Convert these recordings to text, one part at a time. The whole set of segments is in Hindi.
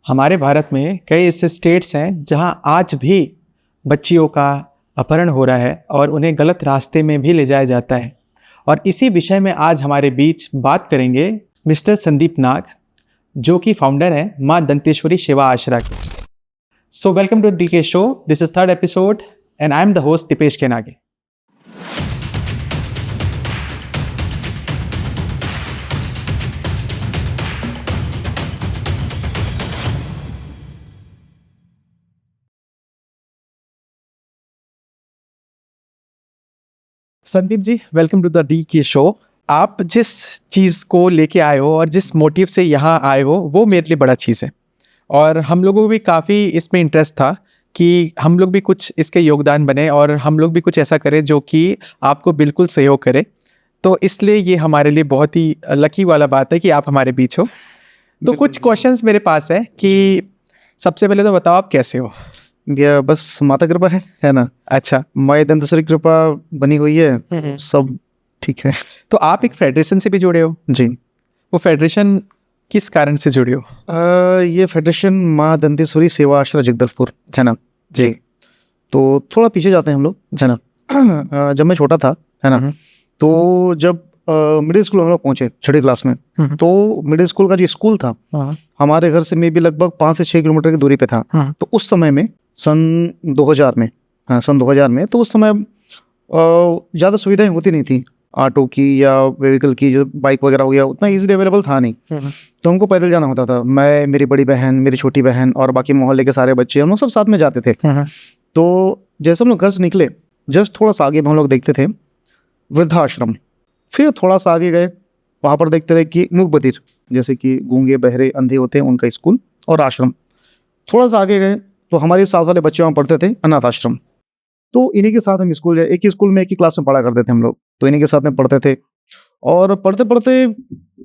हमारे भारत में कई ऐसे स्टेट्स हैं जहां आज भी बच्चियों का अपहरण हो रहा है और उन्हें गलत रास्ते में भी ले जाया जाता है। और इसी विषय में आज हमारे बीच बात करेंगे मिस्टर संदीप नाग, जो कि फाउंडर हैं माँ दंतेश्वरी सेवा आश्रा के। So welcome to D K show. This is third episode and I am the host Deepesh Kenage. Sandeep ji, welcome to the D K show. आप जिस चीज़ को लेके आए हो और जिस मोटिव से यहाँ आए हो वो मेरे लिए बड़ा चीज़ है, और हम लोगों को भी काफ़ी इसमें इंटरेस्ट था कि हम लोग भी कुछ इसके योगदान बने और हम लोग भी कुछ ऐसा करें जो कि आपको बिल्कुल सहयोग करे। तो इसलिए ये हमारे लिए बहुत ही लकी वाला बात है कि आप हमारे बीच हो। तो कुछ क्वेश्चंस मेरे पास है कि सबसे पहले तो बताओ आप कैसे हो? भैया बस माता कृपा है ना। अच्छा। माँ दंतेश्वरी कृपा बनी हुई है, सब ठीक है। तो आप एक फेडरेशन से भी जुड़े हो? जी। वो फेडरेशन किस कारण से जुड़े हो? ये फेडरेशन माँ दंतेश्वरी सेवा आश्रा जगदलपुर है ना जी। तो थोड़ा पीछे जाते हैं हम लोग है ना। जब मैं छोटा था है ना, तो जब मिडिल स्कूल हम लोग पहुंचे छठी क्लास में, तो मिडिल स्कूल का जो स्कूल था हमारे घर से मे भी लगभग 5 से 6 किलोमीटर की दूरी पे था। तो उस समय में सन 2000 में, हाँ सन 2000 में, तो उस समय ज़्यादा सुविधाएं होती नहीं थी ऑटो की या व्हीकल की, जो बाइक वगैरह हो गया उतना इजीली अवेलेबल था नहीं। तो हमको पैदल जाना होता था। मैं, मेरी बड़ी बहन, मेरी छोटी बहन और बाकी मोहल्ले के सारे बच्चे, हम लोग सब साथ में जाते थे। तो जैसे हम लोग घर से निकले, जस्ट थोड़ा सा आगे हम लोग देखते थे वृद्धाश्रम। फिर थोड़ा सा आगे गए, वहाँ पर देखते रहे कि मूक बधिर, जैसे कि गूंगे बहरे अंधे होते हैं, उनका स्कूल और आश्रम। थोड़ा सा आगे गए तो हमारे साथ वाले बच्चे वहाँ पढ़ते थे अनाथ आश्रम। तो इन्हीं के साथ हम स्कूल जाए, एक ही स्कूल में एक ही क्लास में पढ़ा करते थे हम लोग, तो इन्हीं के साथ में पढ़ते थे। और पढ़ते पढ़ते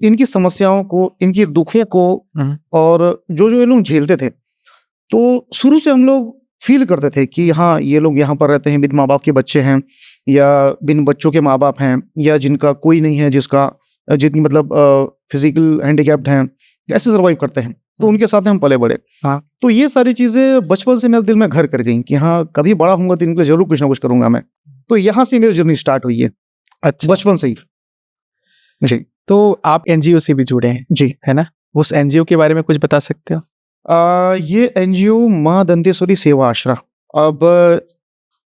इनकी समस्याओं को, इनकी दुखों को और जो जो ये लोग झेलते थे, तो शुरू से हम लोग फील करते थे कि हाँ, ये लोग यहाँ पर रहते हैं, बिन माँ बाप के बच्चे हैं या बिन बच्चों के माँ बाप हैं, या जिनका कोई नहीं है, जिनकी मतलब फिजिकल हैंडीकैप्ड हैं, ऐसे सर्वाइव करते हैं। तो उनके साथ हम पले बड़े। हाँ। तो ये सारी चीजें बचपन से मेरे दिल में घर कर गई कि हाँ, कभी बड़ा होऊंगा तो इनके लिए जरूर कुछ ना कुछ करूंगा मैं। तो यहाँ से मेरी जर्नी स्टार्ट हुई है। अच्छा। बचपन से ही जी। तो आप एनजीओ से भी जुड़े हैं जी, है ना? उस एनजीओ के बारे में कुछ बता सकते हो? ये एनजीओ माँ दंतेश्वरी सेवा आश्रा। अब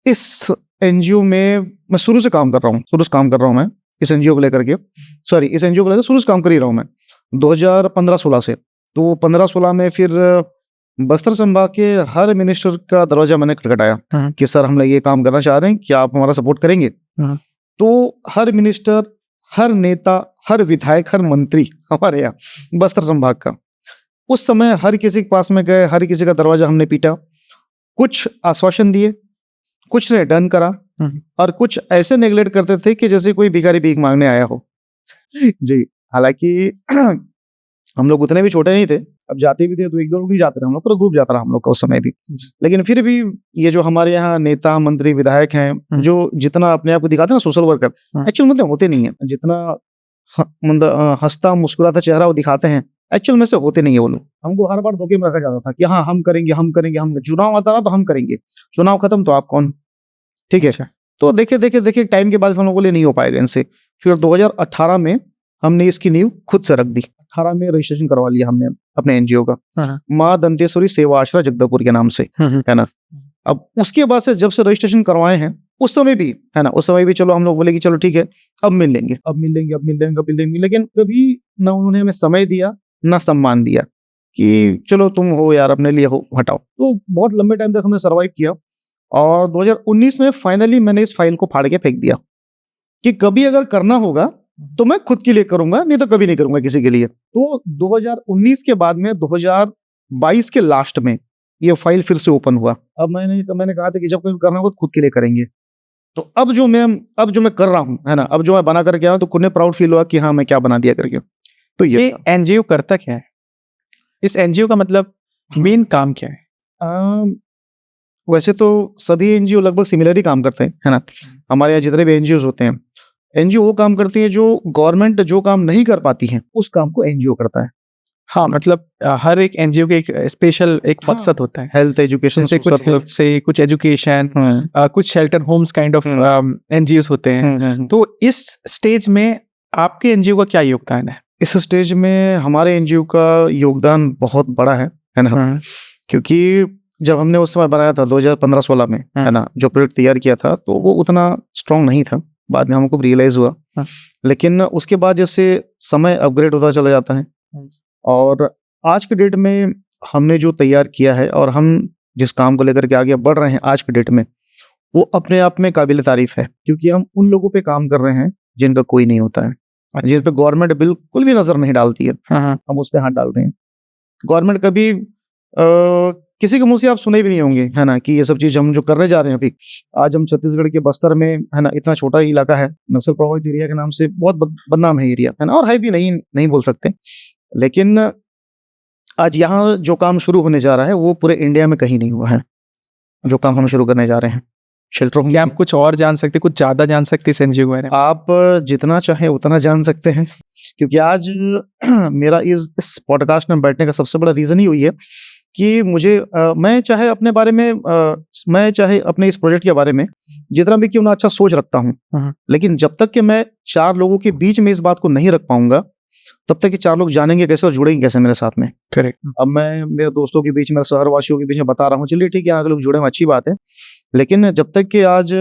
इस एनजीओ में मैं शुरू से काम कर रहा हूँ मैं इस एनजीओ को लेकर के, इस एनजीओ को लेकर शुरू से काम कर ही रहा हूँ मैं 2015-16 से। तो 15-16 में फिर बस्तर संभाग के हर मिनिस्टर का दरवाजा मैंने खटखटाया कि सर, हम लोग ये काम करना चाह रहे हैं, क्या आप हमारा सपोर्ट करेंगे? तो हर मिनिस्टर, हर नेता, हर विधायक, हर मंत्री हमारे यहाँ बस्तर संभाग का, उस समय हर किसी के पास में गए, हर किसी का दरवाजा हमने पीटा, कुछ आश्वासन दिए, कुछ ने डन करा, और कुछ ऐसे नेगलेक्ट करते थे कि जैसे कोई भिखारी भीख मांगने आया हो। जी। हालांकि हम लोग उतने भी छोटे नहीं थे, अब जाते भी थे तो एक दो लोग ही जाते रहे, हम लोग पूरा ग्रुप जाता रहा हम लोग का उस समय भी। लेकिन फिर भी ये जो हमारे यहाँ नेता, मंत्री, विधायक हैं, जो जितना अपने आप को दिखाते हैं ना सोशल वर्कर, एक्चुअल मतलब होते नहीं है। जितना मतलब हंसता मुस्कुराता चेहरा वो दिखाते हैं, एक्चुअल में से होते नहीं है वो लोग। हमको हर बार धोखे में रखा जाता था कि हाँ, हम करेंगे, हम करेंगे, हम चुनाव आता रहा तो हम करेंगे, चुनाव खत्म तो आप कौन? ठीक है। तो देखे टाइम के बाद हम लोगों को नहीं हो पाएगा इनसे। फिर 2018 में हमने इसकी नींव खुद से रख दी। 18 में रजिस्ट्रेशन करवा लिया हमने अपने एनजीओ का, माँ दंतेश्वरी सेवा आश्रा जगदलपुर के नाम से, है ना। अब उसके बाद से जब से रजिस्ट्रेशन करवाए हैं, उस समय भी है ना, उस समय भी चलो हम लोग बोले कि चलो ठीक है, अब मिल लेंगे, लेकिन कभी ना उन्होंने हमें समय दिया, ना सम्मान दिया कि चलो तुम हो यार, अपने लिए हो, हटाओ। तो बहुत लंबे टाइम तक हमने सर्वाइव किया, और 2019 में फाइनली मैंने इस फाइल को फाड़ के फेंक दिया कि कभी अगर करना होगा तो मैं खुद के लिए करूंगा, नहीं तो कभी नहीं करूंगा किसी के लिए। तो 2019 के बाद में 2022 के लास्ट में ये फाइल फिर से ओपन हुआ। अब मैंने कहा था कि जब कभी करना होगा तो खुद के लिए करेंगे। तो अब जो मैं कर रहा हूँ है ना, अब जो मैं बना करके आया तो खुद ने प्राउड फील हुआ कि हाँ, मैं क्या बना दिया करके। तो ये एनजीओ करता क्या है? इस एनजीओ का मतलब मेन काम क्या है? वैसे तो सभी एनजीओ लगभग सिमिलर ही काम करते हैं, है ना। हमारे यहाँ जितने भी एनजीओ होते हैं, एनजीओ वो काम करती है जो गवर्नमेंट जो काम नहीं कर पाती है, उस काम को एनजीओ करता है। हाँ, मतलब हर एक एनजीओ के एक स्पेशल एक हाँ। मकसद होता है। हेल्थ एजुकेशन जैसे कुछ हेल्थ से, कुछ एजुकेशन, कुछ shelter homes kind of NGOs होते हैं। तो इस स्टेज में आपके एनजीओ का क्या योगदान है? इस स्टेज में हमारे एनजीओ का योगदान बहुत बड़ा है ना, क्योंकि जब हमने उस समय बनाया था 2015-16 में, है ना, जो प्रोजेक्ट तैयार किया था तो वो उतना स्ट्रांग नहीं था। बाद में हमको रियलाइज हुआ, लेकिन उसके बाद जैसे समय अपग्रेड होता चला जाता है और आज के डेट में हमने जो तैयार किया है और हम जिस काम को लेकर के आगे बढ़ रहे हैं आज के डेट में, वो अपने आप में काबिल तारीफ है, क्योंकि हम उन लोगों पे काम कर रहे हैं जिनका कोई नहीं होता है, जिन पे गवर्नमेंट बिल्कुल भी नजर नहीं डालती है। हम उस पे हाथ डाल रहे हैं। गवर्नमेंट कभी किसी के मुंह से आप सुने भी नहीं होंगे, है ना, कि ये सब चीज हम जो करने जा रहे हैं अभी। आज हम छत्तीसगढ़ के बस्तर में, है ना, इतना छोटा इलाका है, नक्सल प्रभावित एरिया के नाम से बहुत बदनाम है एरिया, है ना, और है भी, नहीं बोल सकते, लेकिन आज यहाँ जो काम शुरू होने जा रहा है वो पूरे इंडिया में कहीं नहीं हुआ है, जो काम हम शुरू करने जा रहे हैं शेल्टर होम। क्या आप कुछ और जान सकते, कुछ ज्यादा जान सकते इस एनजीओ के बारे में? आप जितना चाहे उतना जान सकते हैं, क्योंकि आज मेरा इस पॉडकास्ट में बैठने का सबसे बड़ा रीजन ही हुई है कि मुझे मैं चाहे अपने बारे में मैं चाहे अपने इस प्रोजेक्ट के बारे में जितना भी क्यों ना अच्छा सोच रखता हूँ, लेकिन जब तक कि मैं 4 लोगों के बीच में इस बात को नहीं रख पाऊंगा, तब तक कि 4 लोग जानेंगे कैसे और जुड़ेंगे कैसे मेरे साथ में। करेक्ट। अब मैं मेरे दोस्तों के बीच में, शहरवासियों के बीच में बता रहा हूँ, चलिए ठीक है, आगे लोग जुड़े हैं, अच्छी बात है, लेकिन जब तक कि आज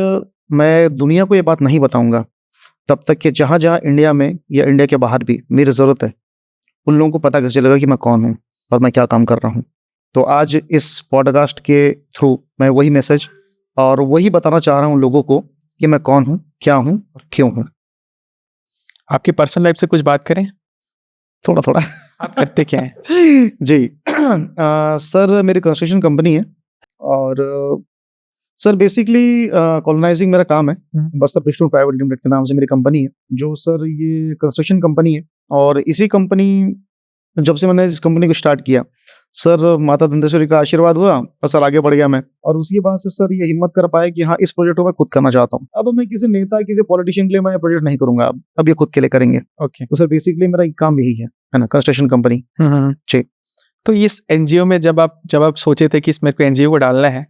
मैं दुनिया को ये बात नहीं बताऊंगा, तब तक कि जहाँ जहाँ इंडिया में या इंडिया के बाहर भी मेरी ज़रूरत है, उन लोगों को पता कैसे चलेगा कि मैं कौन हूँ और मैं क्या काम कर रहा हूँ। तो आज इस पॉडकास्ट के थ्रू मैं वही मैसेज और वही बताना चाह रहा हूँ लोगों को कि मैं कौन हूँ, क्या हूँ और क्यों हूँ। आपकी पर्सनल लाइफ से कुछ बात करें? थोड़ा थोड़ा। आप करते क्या हैं? जी सर, मेरी कंस्ट्रक्शन कंपनी है और सर बेसिकली कॉलोनाइजिंग मेरा काम है। बस्तर पिस्टन प्राइवेट लिमिटेड के नाम से मेरी कंपनी है, जो सर ये कंस्ट्रक्शन कंपनी है। और इसी कंपनी, जब से मैंने इस कंपनी को स्टार्ट किया, सर माता दंतेश्वरी का आशीर्वाद हुआ और सर आगे बढ़ गया मैं। और उसके बाद से सर ये हिम्मत कर पाया कि हाँ, इस प्रोजेक्ट को मैं खुद करना चाहता हूँ। अब मैं किसी नेता, किसी पॉलिटिशियन के लिए मैं प्रोजेक्ट नहीं करूंगा, अब ये खुद के लिए करेंगे। ओके। तो सर बेसिकली मेरा काम यही है ना, कंस्ट्रक्शन कंपनी। जी। तो इस एनजीओ में जब आप सोचे थे कि इस मेरे को एनजीओ को डालना है,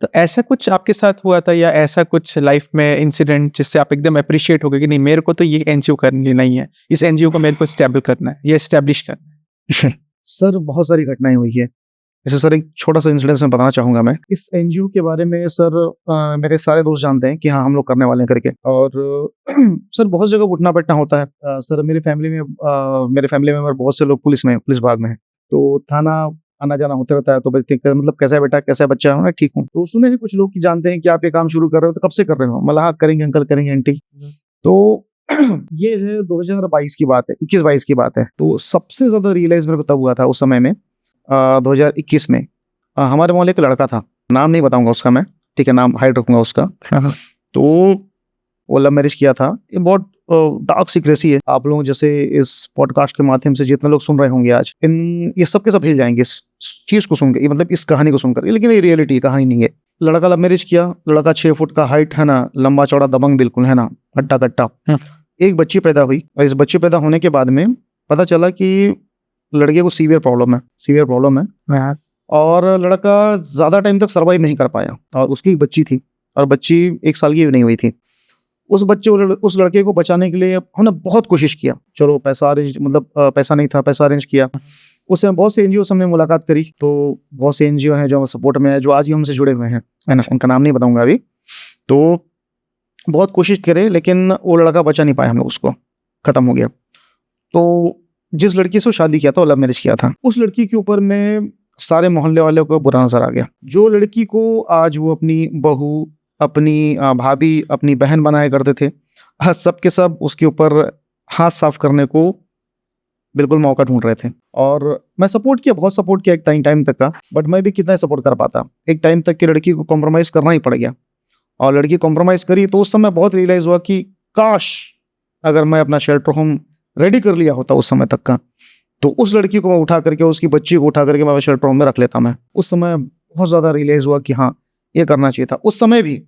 तो ऐसा कुछ आपके साथ हुआ था या ऐसा कुछ लाइफ में इंसिडेंट जिससे आप एकदम अप्रिशिएट हो गए कि नहीं, मेरे को तो ये एनजीओ करनी नहीं है, इस एनजीओ को मेरे को स्टेबल करना है या एस्टेब्लिश करना है? सर बहुत सारी घटनाएं हुई है। जैसे सर एक छोटा सा इंसिडेंस मैं बताना चाहूंगा। मैं इस एनजीओ के बारे में सर मेरे सारे दोस्त जानते हैं कि हाँ, हम लोग करने वाले हैं करके। और सर बहुत जगह उठना बैठना होता है। सर मेरे फैमिली में बहुत से लोग पुलिस विभाग में है, तो थाना आना जाना होता रहता है। तो मतलब कैसा है बेटा, कैसा है बच्चा? है ठीक हूँ। तो सुने हैं कुछ लोग कि जानते हैं कि आप ये काम शुरू कर रहे हो, तो कब से कर रहे हो? मतलब हाँ, करेंगे अंकल, करेंगे आंटी। तो ये है 2022 की बात है, 21-22 की बात है। तो सबसे ज्यादा रियलाइज मेरे को तब हुआ था उस समय में, 2021 में। हमारे मोहल्ले एक लड़का था, नाम नहीं बताऊंगा उसका मैं, ठीक है, नाम हाइड रखूंगा उसका। तो वो लव मैरिज किया था। ये बहुत डार्क सीक्रेसी है। आप लोग जैसे इस पॉडकास्ट के माध्यम से जितने लोग सुन रहे होंगे आज, ये सब के सब हिल जाएंगे इस चीज को सुनकर, ये मतलब इस कहानी को सुनकर, लेकिन ये रियलिटी कहानी नहीं है। लड़का लव मैरिज किया, लड़का 6 फुट का हाइट, है ना, लंबा चौड़ा दबंग बिल्कुल, है ना, हट्टा कट्टा। एक बच्ची पैदा हुई और इस बच्ची पैदा होने के बाद में पता चला कि लड़के को सीवियर प्रॉब्लम है और लड़का ज्यादा टाइम तक सर्वाइव नहीं कर पाया। और उसकी एक बच्ची थी और बच्ची 1 साल की भी नहीं हुई थी। उस लड़के को बचाने के लिए हमने बहुत कोशिश किया। चलो पैसा अरेंज, मतलब पैसा नहीं था, पैसा अरेंज किया। उस समय बहुत से एनजीओ से हमने मुलाकात करी, तो बहुत से एनजीओ हैं जो सपोर्ट में है, जो आज ही हमसे जुड़े हुए हैं, है ना, उनका नाम नहीं बताऊंगा अभी। तो बहुत कोशिश करे, लेकिन वो लड़का बचा नहीं पाया, हम लोग उसको, खत्म हो गया। तो जिस लड़की से शादी किया था, लव मैरिज किया था, उस लड़की के ऊपर में सारे मोहल्ले वाले को बुरा नजर आ गया। जो लड़की को आज वो अपनी बहू, अपनी भाभी, अपनी बहन बनाया करते थे, सब के सब उसके ऊपर हाथ साफ करने को बिल्कुल मौका ढूंढ रहे थे। और मैं सपोर्ट किया, बहुत सपोर्ट किया एक टाइम तक का, बट मैं भी कितना सपोर्ट कर पाता। एक टाइम तक की लड़की को कॉम्प्रोमाइज करना ही पड़ गया और लड़की कॉम्प्रोमाइज करी। तो उस समय बहुत रियलाइज हुआ कि काश अगर मैं अपना शेल्टर होम रेडी कर लिया होता उस समय तक का, तो उस लड़की को मैं उठा करके, उसकी बच्ची को उठा करके मैं शेल्टर होम में रख लेता। मैं उस समय बहुत ज़्यादा रियलाइज हुआ कि हाँ, ये करना चाहिए था। उस समय भी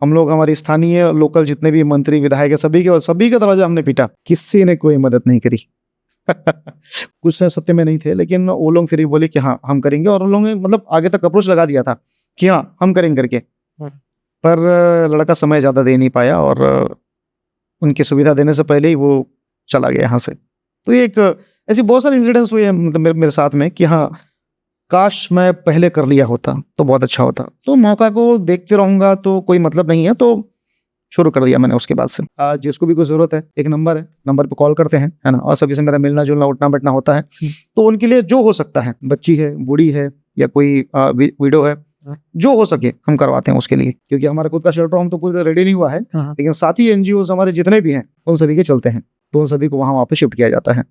हम लोग, हमारे स्थानीय लोकल जितने भी मंत्री विधायक है, सभी का दरवाजा हमने पीटा, किसी ने कोई मदद नहीं करी, कुछ सत्य में नहीं थे, लेकिन वो लोग फिर भी बोले कि हाँ हम करेंगे, और उन लोगों ने मतलब आगे तक अप्रोच लगा दिया था कि हाँ हम करेंगे करके। पर लड़का समय ज़्यादा दे नहीं पाया, और उनकी सुविधा देने से पहले ही वो चला गया यहाँ से। तो ये एक ऐसी बहुत सारे इंसिडेंट्स हुए हैं मतलब मेरे साथ में कि हाँ काश मैं पहले कर लिया होता तो बहुत अच्छा होता। तो मौका को देखते रहूँगा तो कोई मतलब नहीं है, तो शुरू कर दिया मैंने उसके बाद से। आज जिसको भी कोई ज़रूरत है, एक नंबर है, नंबर पे कॉल करते हैं, है ना, और सभी से मेरा मिलना जुलना उठना बैठना होता है। तो उनके लिए जो हो सकता है, बच्ची है, बूढ़ी है, या कोई विडो है, जो हो सके हम करवाते हैं उसके लिए, क्योंकि हमारा खुद का शेल्टर होम तो पूरी तरह रेडी नहीं हुआ है, लेकिन साथ ही एनजीओ हमारे जितने भी हैं उन सभी के चलते हैं, तो उन सभी को वहाँ वापस शिफ्ट किया जाता है।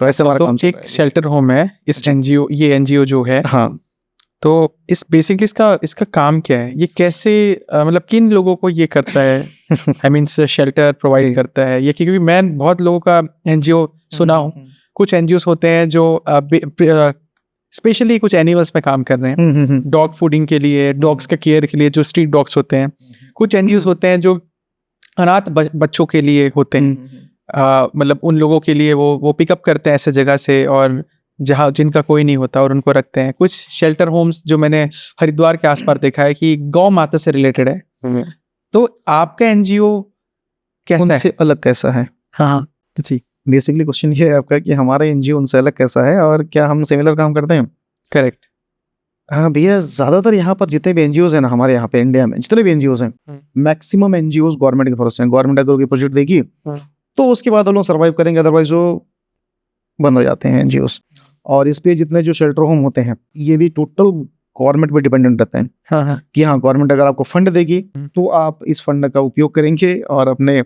तो ऐसे हमारा काम तो एक शेल्टर होम है इस एनजीओ, ये एनजीओ जो है, हाँ, तो इस बेसिकली इसका काम क्या है, ये कैसे मतलब किन लोगों को ये करता है, आई मीन शेल्टर प्रोवाइड करता है ये? क्योंकि मैं बहुत लोगों का एनजीओ सुना हूँ, कुछ एनजीओ होते हैं जो स्पेशली कुछ एनिमल्स पे काम कर रहे हैं, डॉग फूडिंग के लिए, डॉग्स के केयर के लिए, जो स्ट्रीट डॉग्स होते हैं। कुछ एनजीओ होते हैं जो अनाथ बच्चों के लिए होते हैं, मतलब उन लोगों के लिए वो पिकअप करते हैं ऐसे जगह से, और जहाँ जिनका कोई नहीं होता और उनको रखते हैं। कुछ शेल्टर होम्स जो मैंने हरिद्वार के आसपास देखा है कि गौ माता से रिलेटेड है। तो आपका एनजीओ कैसा उनसे है? अलग कैसा है? हाँ जी, बेसिकली क्वेश्चन ये है आपका कि हमारा एनजीओ उनसे अलग कैसा है और क्या हम सिमिलर काम करते हैं? करेक्ट। हाँ भैया, ज्यादातर यहाँ पर जितने भी एनजीओ हैं ना हमारे यहाँ पे इंडिया में, जितने भी एनजीओ हैं, मैक्सिमम एनजीओ गवर्नमेंट के भरोसे हैं। गवर्नमेंट अगर कोई प्रोजेक्ट देगी तो उसके बाद वो लोग सर्वाइव करेंगे, अदरवाइज वो बंद हो जाते हैं एनजीओ। और इस पे जितने जो शेल्टर होम होते हैं ये भी टोटल गवर्नमेंट पे डिपेंडेंट रहते हैं। हाँ। कि हाँ गवर्नमेंट अगर आपको फंड देगी तो आप इस फंड का उपयोग करेंगे, और अपने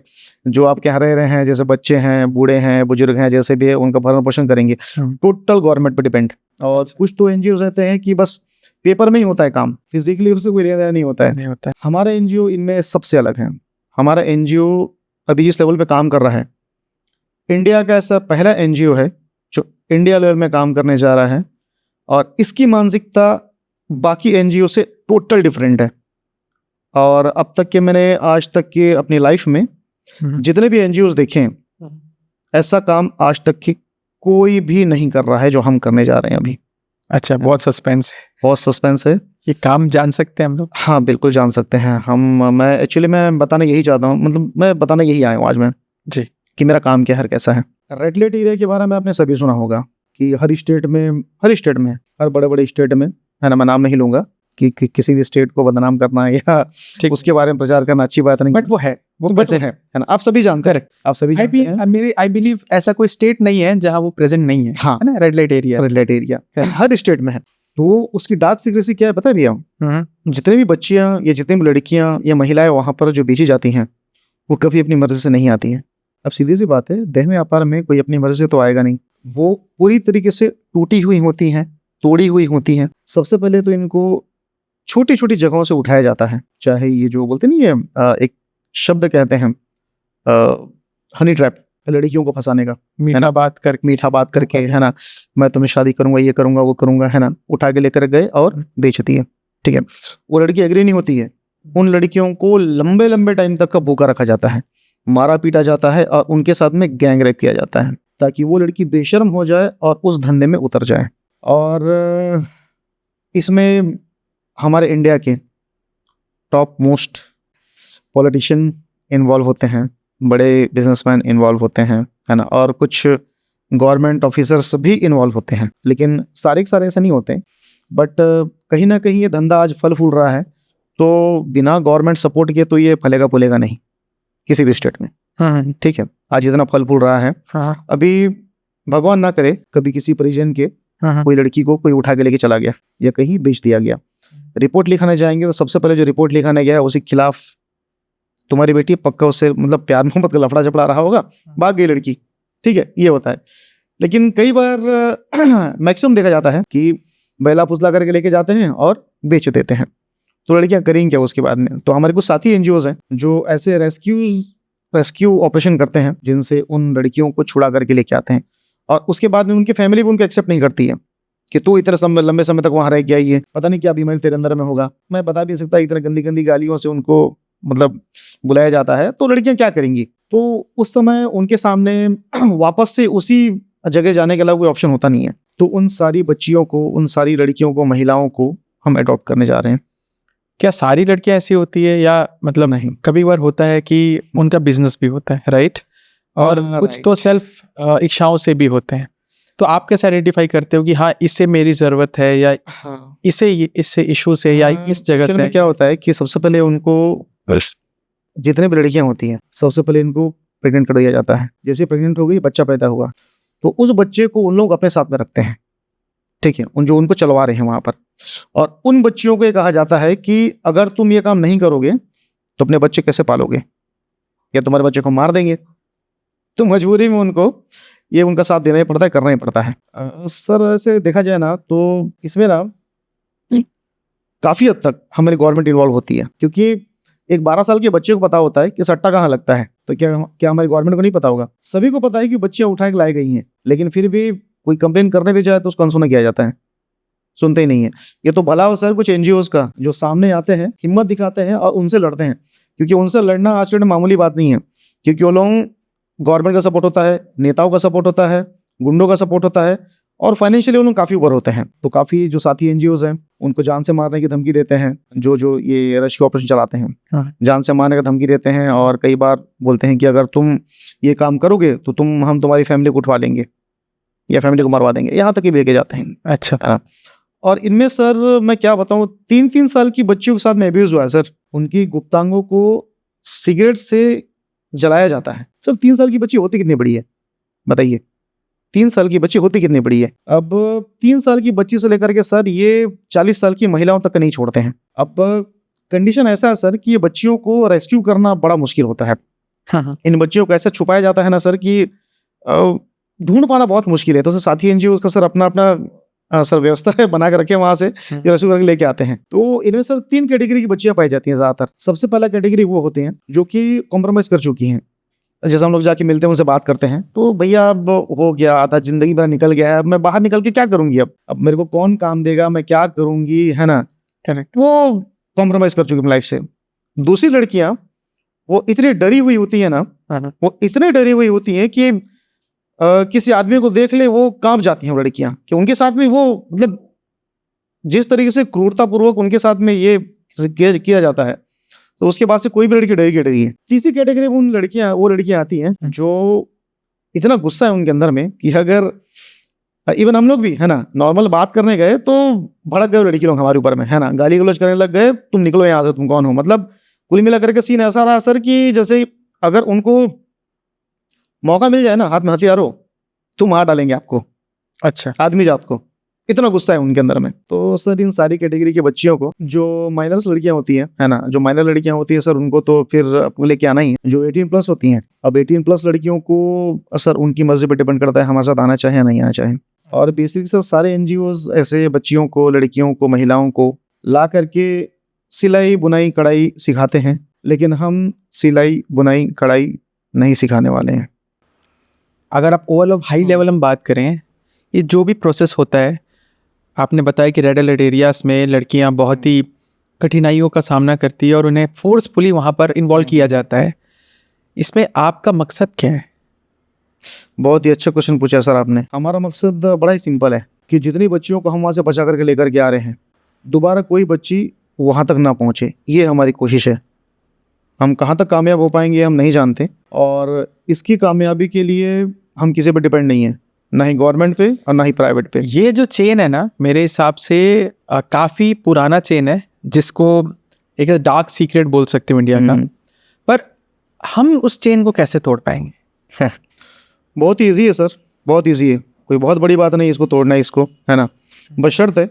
जो आपके यहाँ रह रहे हैं, जैसे बच्चे हैं, बूढ़े हैं, बुजुर्ग हैं, जैसे भी है, उनका भरण पोषण करेंगे। टोटल गवर्नमेंट पे डिपेंड। और कुछ तो एनजीओ रहते हैं कि बस पेपर में ही होता है काम, फिजिकली उससे कोई लेना नहीं होता है। हमारा एनजीओ इनमें सबसे अलग है। हमारा एनजीओ अभी जिस लेवल पे काम कर रहा है, इंडिया का ऐसा पहला एनजीओ है जो इंडिया लेवल में काम करने जा रहा है, और इसकी मानसिकता बाकी एनजीओ से टोटल डिफरेंट है। और अब तक के मैंने आज तक के अपनी लाइफ में जितने भी एनजीओ देखे हैं, ऐसा काम आज तक की कोई भी नहीं कर रहा है जो हम करने जा रहे हैं अभी। अच्छा, बहुत सस्पेंस है। बहुत सस्पेंस है। ये काम जान सकते हैं हम लोग? हाँ बिल्कुल जान सकते हैं मैं एक्चुअली मैं बताना यही चाहता हूँ, मतलब मैं बताना यही आया हूँ आज मैं जी, कि मेरा काम क्या है, कैसा है। रेड लाइट एरिया के बारे में आपने सभी सुना होगा कि हर स्टेट में हर बड़े बड़े स्टेट में, है ना, मैं नाम नहीं लूंगा कि किसी भी स्टेट को बदनाम करना या उसके बारे में प्रचार करना अच्छी बात नहीं, बट वो है ना, आप सभी जानते हैं। आप सभी आई बिलीव ऐसा कोई स्टेट नहीं है जहां वो प्रेजेंट नहीं है। हाँ, है ना, रेड लाइट एरिया हर स्टेट में है। तो उसकी डार्क सीक्रेसी क्या है पता है भैया? जितने भी बच्चियां या जितनी भी लड़कियां या महिलाएं वहां पर जो बेची जाती हैं, वो कभी अपनी मर्जी से नहीं आती हैं। अब सीधी सी बात है, देह में व्यापार में कोई अपनी मर्जी से तो आएगा नहीं, वो पूरी तरीके से टूटी हुई होती हैं, तोड़ी हुई होती हैं। सबसे पहले तो इनको छोटी छोटी जगहों से उठाया जाता है, चाहे ये जो बोलते नहीं है एक शब्द कहते हैं हनी ट्रैप, लड़कियों को फंसाने का, मीठा बात करके, है ना, मैं तुम्हें शादी करूंगा, ये करूंगा, वो करूंगा, है ना, उठा के लेकर गए और बेचती है। ठीक है, वो लड़की एग्री नहीं होती है। उन लड़कियों को लंबे लंबे टाइम तक का भूखा रखा जाता है, मारा पीटा जाता है, और उनके साथ में गैंग रेप किया जाता है, ताकि वो लड़की बेशर्म हो जाए और उस धंधे में उतर जाए। और इसमें हमारे इंडिया के टॉप मोस्ट पॉलिटिशियन इन्वॉल्व होते हैं, बड़े बिजनेसमैन इन्वॉल्व होते हैं, है ना, और कुछ गवर्नमेंट ऑफिसर्स भी इन्वॉल्व होते हैं। लेकिन सारे के सारे ऐसे नहीं होते, बट कहीं ना कहीं ये धंधा आज फल फूल रहा है। तो बिना गवर्नमेंट सपोर्ट के तो ये फलेगा फूलेगा नहीं किसी भी स्टेट में। ठीक है, आज इतना फल फूल रहा है। अभी भगवान ना करे कभी किसी परिजन के कोई लड़की को कोई उठा के लेके चला गया या कहीं बेच दिया गया, रिपोर्ट लिखाने जाएंगे तो सबसे पहले जो रिपोर्ट लिखाने गया है उसी खिलाफ तुम्हारी बेटी पक्का उससे मतलब प्यार मोहब्बत का लफड़ा चपड़ा रहा होगा, भाग गई लड़की। ठीक है, ये होता है। लेकिन कई बार मैक्सिमम देखा जाता है कि बैला फुसला करके लेके जाते हैं और बेच देते हैं। तो लड़कियां करेंगी क्या उसके बाद में? तो हमारे कुछ साथी एनजीओज हैं जो ऐसे रेस्क्यू ऑपरेशन करते हैं, जिनसे उन लड़कियों को छुड़ा करके लेके आते हैं, और उसके बाद में उनकी फैमिली भी उनको एक्सेप्ट नहीं करती है कि तू इतना लंबे समय तक वहां रह गया, ये पता नहीं क्या बीमारी तेरे अंदर में होगा। मैं बता भी सकता, इतना गंदी गंदी गालियों से उनको मतलब बुलाया जाता है। तो लड़कियां क्या करेंगी? तो उस समय उनके सामने वापस से उसी जगह जाने के अलावा कोई ऑप्शन होता नहीं है। तो उन सारी बच्चियों को, उन सारी लड़कियों को, महिलाओं को हम अडॉप्ट करने जा रहे हैं। क्या सारी लड़कियां ऐसी होती है या मतलब नहीं। कभी बार होता है कि उनका बिजनेस भी होता है, राइट? और हाँ, कुछ right. तो सेल्फ इच्छाओं से भी होते हैं। तो आप कैसे आइडेंटिफाई करते हो कि हाँ इससे मेरी ज़रूरत है या हाँ, इससे इशू से या इस जगह एक्चुअल से? में क्या होता है कि सबसे पहले उनको, जितने भी लड़कियां होती हैं, सबसे पहले इनको प्रेग्नेंट कर दिया जाता है। जैसे प्रेग्नेंट हो गई, बच्चा पैदा हुआ, तो उस बच्चे को उन लोग अपने साथ में रखते हैं, ठीक है, उन जो उनको चलवा रहे हैं वहां पर। और उन बच्चियों को ये कहा जाता है कि अगर तुम ये काम नहीं करोगे तो अपने बच्चे कैसे पालोगे, या तुम्हारे बच्चे को मार देंगे। तो मजबूरी में उनको ये उनका साथ देना ही पड़ता है, करना ही पड़ता है। सर ऐसे देखा जाए ना तो इसमें ना काफी हद तक हमारी गवर्नमेंट इन्वॉल्व होती है, क्योंकि एक 12 साल के बच्चे को पता होता है कि सट्टा कहाँ लगता है, तो क्या हमारी गवर्नमेंट को नहीं पता होगा? सभी को पता है कि बच्चियां उठा के लाई गई हैं, लेकिन फिर भी कोई कंप्लेन करने भी जाए तो उसको अनसुना किया जाता है, सुनते ही नहीं है। ये तो भला हो सर कुछ एनजीओज का, जो सामने आते हैं, हिम्मत दिखाते हैं और उनसे लड़ते हैं, क्योंकि उनसे लड़ना आज के मामूली बात नहीं है, क्योंकि वो लोग गवर्नमेंट का सपोर्ट होता है, नेताओं का सपोर्ट होता है, गुंडों का सपोर्ट होता है, और फाइनेंशियली उन लोग काफ़ी ऊपर होते हैं। तो काफ़ी जो साथी एनजीओज हैं उनको जान से मारने की धमकी देते हैं, जो ये रेस्क्यू ऑपरेशन चलाते हैं, हाँ। जान से मारने का धमकी देते हैं, और कई बार बोलते हैं कि अगर तुम ये काम करोगे तो हम तुम्हारी फैमिली को उठवा लेंगे या फैमिली को मरवा देंगे, यहाँ तक ही लेके जाते हैं। अच्छा। और इनमें सर मैं क्या बताऊँ, 3-3 साल की बच्चियों के साथ में अब्यूज हुआ है सर। उनकी गुप्तांगों को सिगरेट से जलाया जाता है। सर 3 साल की बच्ची होती कितनी बड़ी है बताइए? 3 साल की बच्ची होती कितनी बड़ी है? अब 3 साल की बच्ची से लेकर के सर ये 40 साल की महिलाओं तक नहीं छोड़ते हैं। अब कंडीशन ऐसा है सर कि ये बच्चियों को रेस्क्यू करना बड़ा मुश्किल होता है। हाँ। इन बच्चियों को ऐसा छुपाया जाता है ना सर कि ढूंढ पाना बहुत मुश्किल है। तो साथी एनजीओ का सर अपना सर व्यवस्था है बना के रखे, वहां से रेस्क्यू करके लेके आते हैं। तो इनमें सर 3 कैटेगरी की बच्चियां पाई जाती हैं ज्यादातर। सबसे पहला कैटेगरी वो होते हैं जो कि कॉम्प्रोमाइज कर चुकी हैं। जैसे हम लोग जाके मिलते हैं, उनसे बात करते हैं, तो भैया अब हो गया, आधा जिंदगी मेरा निकल गया है, अब मैं बाहर निकल के क्या करूंगी, अब मेरे को कौन काम देगा, मैं क्या करूंगी, है ना? करेक्ट। वो कॉम्प्रोमाइज कर चुकी है लाइफ से। दूसरी लड़कियां वो इतनी डरी हुई होती है ना, वो इतने डरी हुई होती है कि किसी आदमी को देख ले वो कांप जाती हैं लड़कियां, कि उनके साथ में वो मतलब जिस तरीके से क्रूरतापूर्वक उनके साथ में ये किया जाता है, तो उसके बाद से कोई भी लड़की डरी है। तीसरी कैटेगरी में वो लड़कियां आती हैं जो इतना गुस्सा है उनके अंदर में कि अगर इवन हम लोग भी, है ना, नॉर्मल बात करने गए तो भड़क गए लड़की लोग हमारे ऊपर में, है ना, गाली गलौज करने लग गए, तुम निकलो यहाँ से, तुम कौन हो। मतलब कुल मिला करके सीन ऐसा रहा सर कि जैसे अगर उनको मौका मिल जाए ना, हाथ में हथियार हो, तो मार डालेंगे आपको, अच्छा, आदमी जात को। इतना गुस्सा है उनके अंदर में। तो सर इन सारी कैटेगरी के बच्चियों को, जो माइनर्स लड़कियां होती हैं, है ना, जो माइनर लड़कियां होती हैं सर, उनको तो फिर लेके आना ही है। जो 18+ होती हैं, अब 18+ लड़कियों को सर उनकी मर्जी पर डिपेंड करता है हमारे साथ आना चाहे या नहीं आना चाहे। और बेसिकली सर सारे एनजीओज ऐसे बच्चियों को, लड़कियों को, महिलाओं को ला करके सिलाई बुनाई कढ़ाई सिखाते हैं, लेकिन हम सिलाई बुनाई कढ़ाई नहीं सिखाने वाले हैं। अगर आप ओवरऑल हाई लेवल हम बात करें, ये जो भी प्रोसेस होता है, आपने बताया कि रेड अलर्ट एरियाज में लड़कियां बहुत ही कठिनाइयों का सामना करती है और उन्हें फोर्सफुली वहाँ पर इन्वॉल्व किया जाता है। इसमें आपका मकसद क्या है? बहुत ही अच्छा क्वेश्चन पूछा सर आपने। हमारा मकसद बड़ा ही सिंपल है कि जितनी बच्चियों को हम वहाँ से बचा करके लेकर के आ रहे हैं, दोबारा कोई बच्ची वहाँ तक ना पहुँचे, ये हमारी कोशिश है। हम कहाँ तक कामयाब हो पाएंगे हम नहीं जानते, और इसकी कामयाबी के लिए हम किसी पर डिपेंड नहीं है, ना ही गवर्नमेंट पे और ना ही प्राइवेट पे। ये जो चेन है ना, मेरे हिसाब से काफ़ी पुराना चेन है, जिसको एक डार्क सीक्रेट बोल सकते हो इंडिया का। पर हम उस चेन को कैसे तोड़ पाएंगे? बहुत ईजी है सर, बहुत ईजी है, कोई बहुत बड़ी बात नहीं इसको तोड़ना, इसको, है ना। बस शर्त है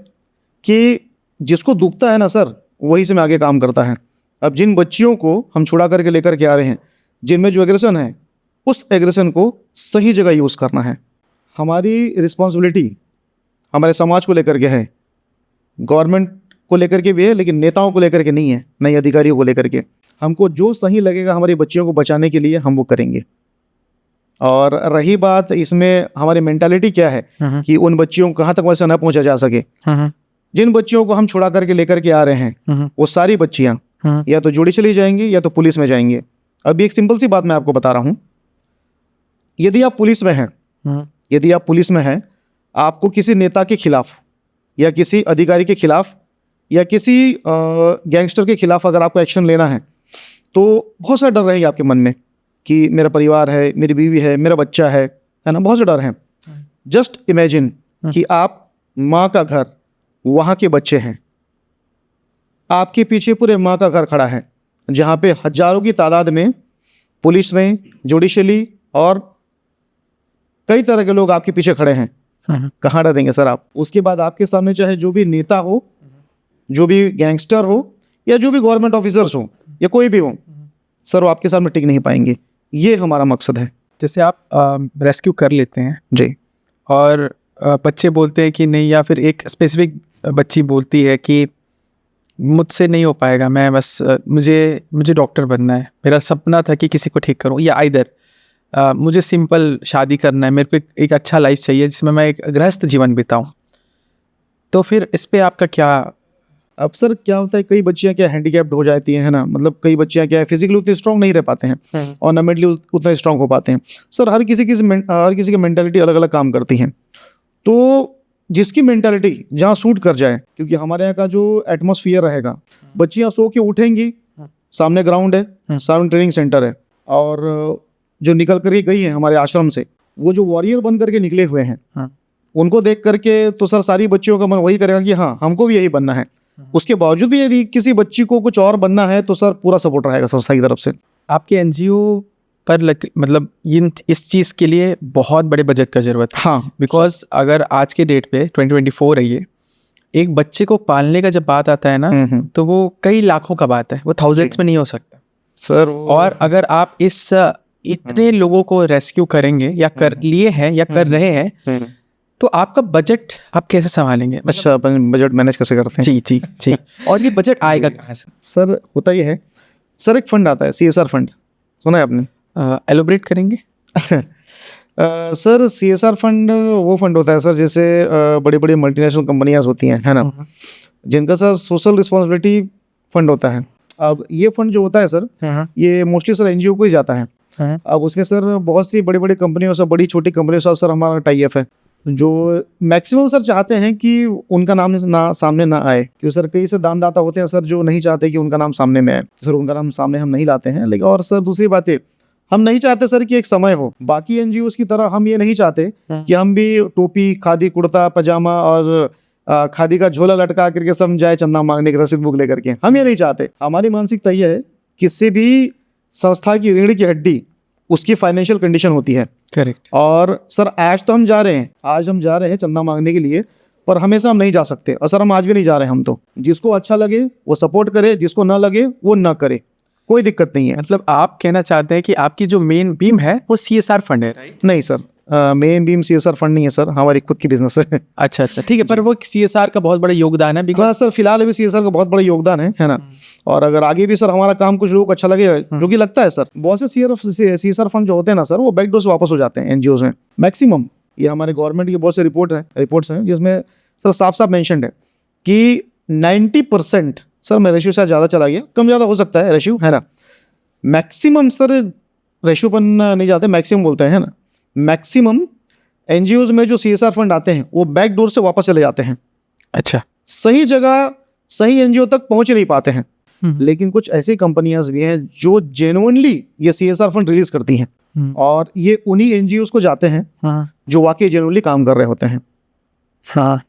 कि जिसको दुखता है ना सर, वही से में आगे काम करता है। अब जिन बच्चियों को हम छुड़ा करके लेकर के आ रहे हैं, जिनमें जो एग्रेशन है, उस एग्रेशन को सही जगह यूज़ करना है। हमारी रिस्पॉन्सिबिलिटी हमारे समाज को लेकर के है, गवर्नमेंट को लेकर के भी है, लेकिन नेताओं को लेकर के नहीं है, नहीं अधिकारियों को लेकर के। हमको जो सही लगेगा हमारी बच्चियों को बचाने के लिए, हम वो करेंगे। और रही बात इसमें हमारी मेंटालिटी क्या है कि उन बच्चियों को कहाँ तक वैसे ना पहुँचा जा सके, जिन बच्चियों को हम छुड़ा करके लेकर के आ रहे हैं, वो सारी बच्चियाँ या तो जोड़ी चली जाएंगी या तो पुलिस में जाएंगे। अभी एक सिंपल सी बात मैं आपको बता रहा हूँ, यदि आप पुलिस में हैं यदि आप पुलिस में हैं, आपको किसी नेता के खिलाफ या किसी अधिकारी के खिलाफ या किसी गैंगस्टर के खिलाफ अगर आपको एक्शन लेना है तो बहुत सारा डर रहेगा आपके मन में कि मेरा परिवार है, मेरी बीवी है, मेरा बच्चा है ना, बहुत से डर हैं। जस्ट इमेजिन कि आप माँ का घर, वहाँ के बच्चे हैं, आपके पीछे पूरे माँ का घर खड़ा है, जहाँ पे हजारों की तादाद में पुलिस में, जुडिशली और कई तरह के लोग आपके पीछे खड़े हैं। कहाँ डरेंगे सर आप? उसके बाद आपके सामने चाहे जो भी नेता हो, जो भी गैंगस्टर हो या जो भी गवर्नमेंट ऑफिसर्स हो या कोई भी हो, सर वो आपके सामने टिक नहीं पाएंगे। ये हमारा मकसद है। जैसे आप रेस्क्यू कर लेते हैं जी, और बच्चे बोलते हैं कि नहीं, या फिर एक स्पेसिफिक बच्ची बोलती है कि मुझसे नहीं हो पाएगा, मैं बस मुझे डॉक्टर बनना है, मेरा सपना था कि किसी को ठीक करूं, या आइदर मुझे सिंपल शादी करना है, मेरे को एक अच्छा लाइफ चाहिए जिसमें मैं एक गृहस्थ जीवन बिताऊं। तो फिर इस पे आपका क्या? अब सर क्या होता है, कई बच्चियां क्या हैंडीकैप्ड हो जाती हैं, है ना, मतलब कई बच्चियां क्या है फिजिकली उतने स्ट्रांग नहीं रह पाते हैं और ना मेंटली उतना स्ट्रांग हो पाते हैं। सर हर किसी की मेंटालिटी अलग अलग काम करती हैं। तो जिसकी मेंटालिटी जहाँ सूट कर जाए, क्योंकि हमारे यहाँ का जो एटमॉस्फियर रहेगा, बच्चियाँ सो के उठेंगी, सामने ग्राउंड है, सामने ट्रेनिंग सेंटर है, और जो निकल करके गई है हमारे आश्रम से, वो जो वॉरियर बन करके निकले हुए हैं, उनको देख करके तो सर सारी बच्चियों का मन वही करेगा कि हाँ हमको भी यही बनना है। उसके बावजूद भी यदि किसी बच्ची को कुछ और बनना है तो सर पूरा सपोर्ट रहेगा संस्था की तरफ से। आपके एनजीओ पर मतलब इस चीज़ के लिए बहुत बड़े बजट का जरूरत है। हाँ, बिकॉज अगर आज के डेट पे 2024 है, ये एक बच्चे को पालने का जब बात आता है ना, तो वो कई लाखों का बात है, वो थाउजेंड्स में नहीं हो सकता सर। और अगर आप इस इतने लोगों को रेस्क्यू करेंगे या कर लिए हैं या कर रहे हैं, तो आपका बजट आप कैसे संभालेंगे? अच्छा, अपन बजट मैनेज कैसे करते हैं? जी जी जी। और ये बजट आएगा कहाँ से? सर होता ये है, सर एक फंड आता है CSR फंड, सुना है आपने? एलोबरेट करेंगे? सर CSR फंड वो फंड होता है सर, जैसे बड़ी बड़ी मल्टीनेशनल कंपनियां होती हैं, है ना, जिनका सर सोशल रिस्पॉन्सिबिलिटी फंड होता है। अब ये फंड जो होता है सर, ये मोस्टली सर NGO को ही जाता है। अब उसमें सर बहुत सी बड़ी बड़ी कंपनियों से, बड़ी छोटी कंपनियों से सर हमारा टाई अप है, जो मैक्सिमम सर चाहते हैं कि उनका नाम सामने ना आए, क्योंकि सर कई से दानदाता होते हैं सर जो नहीं चाहते कि उनका नाम सामने में आए, सर उनका नाम सामने हम नहीं लाते हैं। लेकिन और सर दूसरी बात है, हम नहीं चाहते सर कि एक समय हो बाकी NGOs की तरह, हम ये नहीं चाहते कि हम भी टोपी, खादी, कुर्ता पजामा और खादी का झोला लटका करके सब जाए चंदा मांगने की रसीद बुक लेकर के। हम ये नहीं चाहते। हमारी मानसिकता ये है, किसी भी संस्था की रीढ़ की हड्डी उसकी फाइनेंशियल कंडीशन होती है। करेक्ट। और सर आज तो हम जा रहे हैं, आज हम जा रहे हैं चंदा मांगने के लिए, पर हमेशा हम नहीं जा सकते, और सर हम आज भी नहीं जा रहे हैं। हम तो जिसको अच्छा लगे वो सपोर्ट करे, जिसको ना लगे वो ना करे, कोई दिक्कत नहीं है। मतलब आप कहना चाहते हैं कि आपकी जो मेन बीम है वो CSR फंड है, राइट? नहीं sir, main beam CSR fund नहीं है सर, हमारी खुद की बिजनेस है। अच्छा अच्छा, ठीक है, पर वो CSR का बहुत बड़ा योगदान है। हाँ सर, फिलहाल अभी CSR का बहुत बड़ा योगदान है ना, और अगर आगे भी सर हमारा काम कुछ लोगों को अच्छा लगे, जो कि लगता है सर, बहुत से CSR फंड जो होते हैं ना सर, वो बैकडोर से वापस हो जाते हैं NGOs में मैक्सिमम। ये हमारे गवर्नमेंट की बहुत से रिपोर्ट्स हैं जिसमें सर साफ साफ मेंशन्ड है कि 90%, सर मैं रेशियो शायद ज़्यादा चला गया, कम ज़्यादा हो सकता है रेशियो, है ना, मैक्सिमम सर रेशियो पर नहीं जाते, मैक्सिमम बोलते हैं ना, मैक्सिमम NGOs में जो CSR फंड आते हैं वो बैकडोर से वापस चले जाते हैं। अच्छा। सही जगह सही NGO तक पहुंच नहीं पाते हैं। लेकिन कुछ ऐसी कंपनियां भी हैं जो जेन्युइनली ये CSR फंड रिलीज करती हैं, और ये उन्हीं NGOs को जाते हैं जो वाकई जेन्युइनली काम कर रहे होते हैं। हाँ,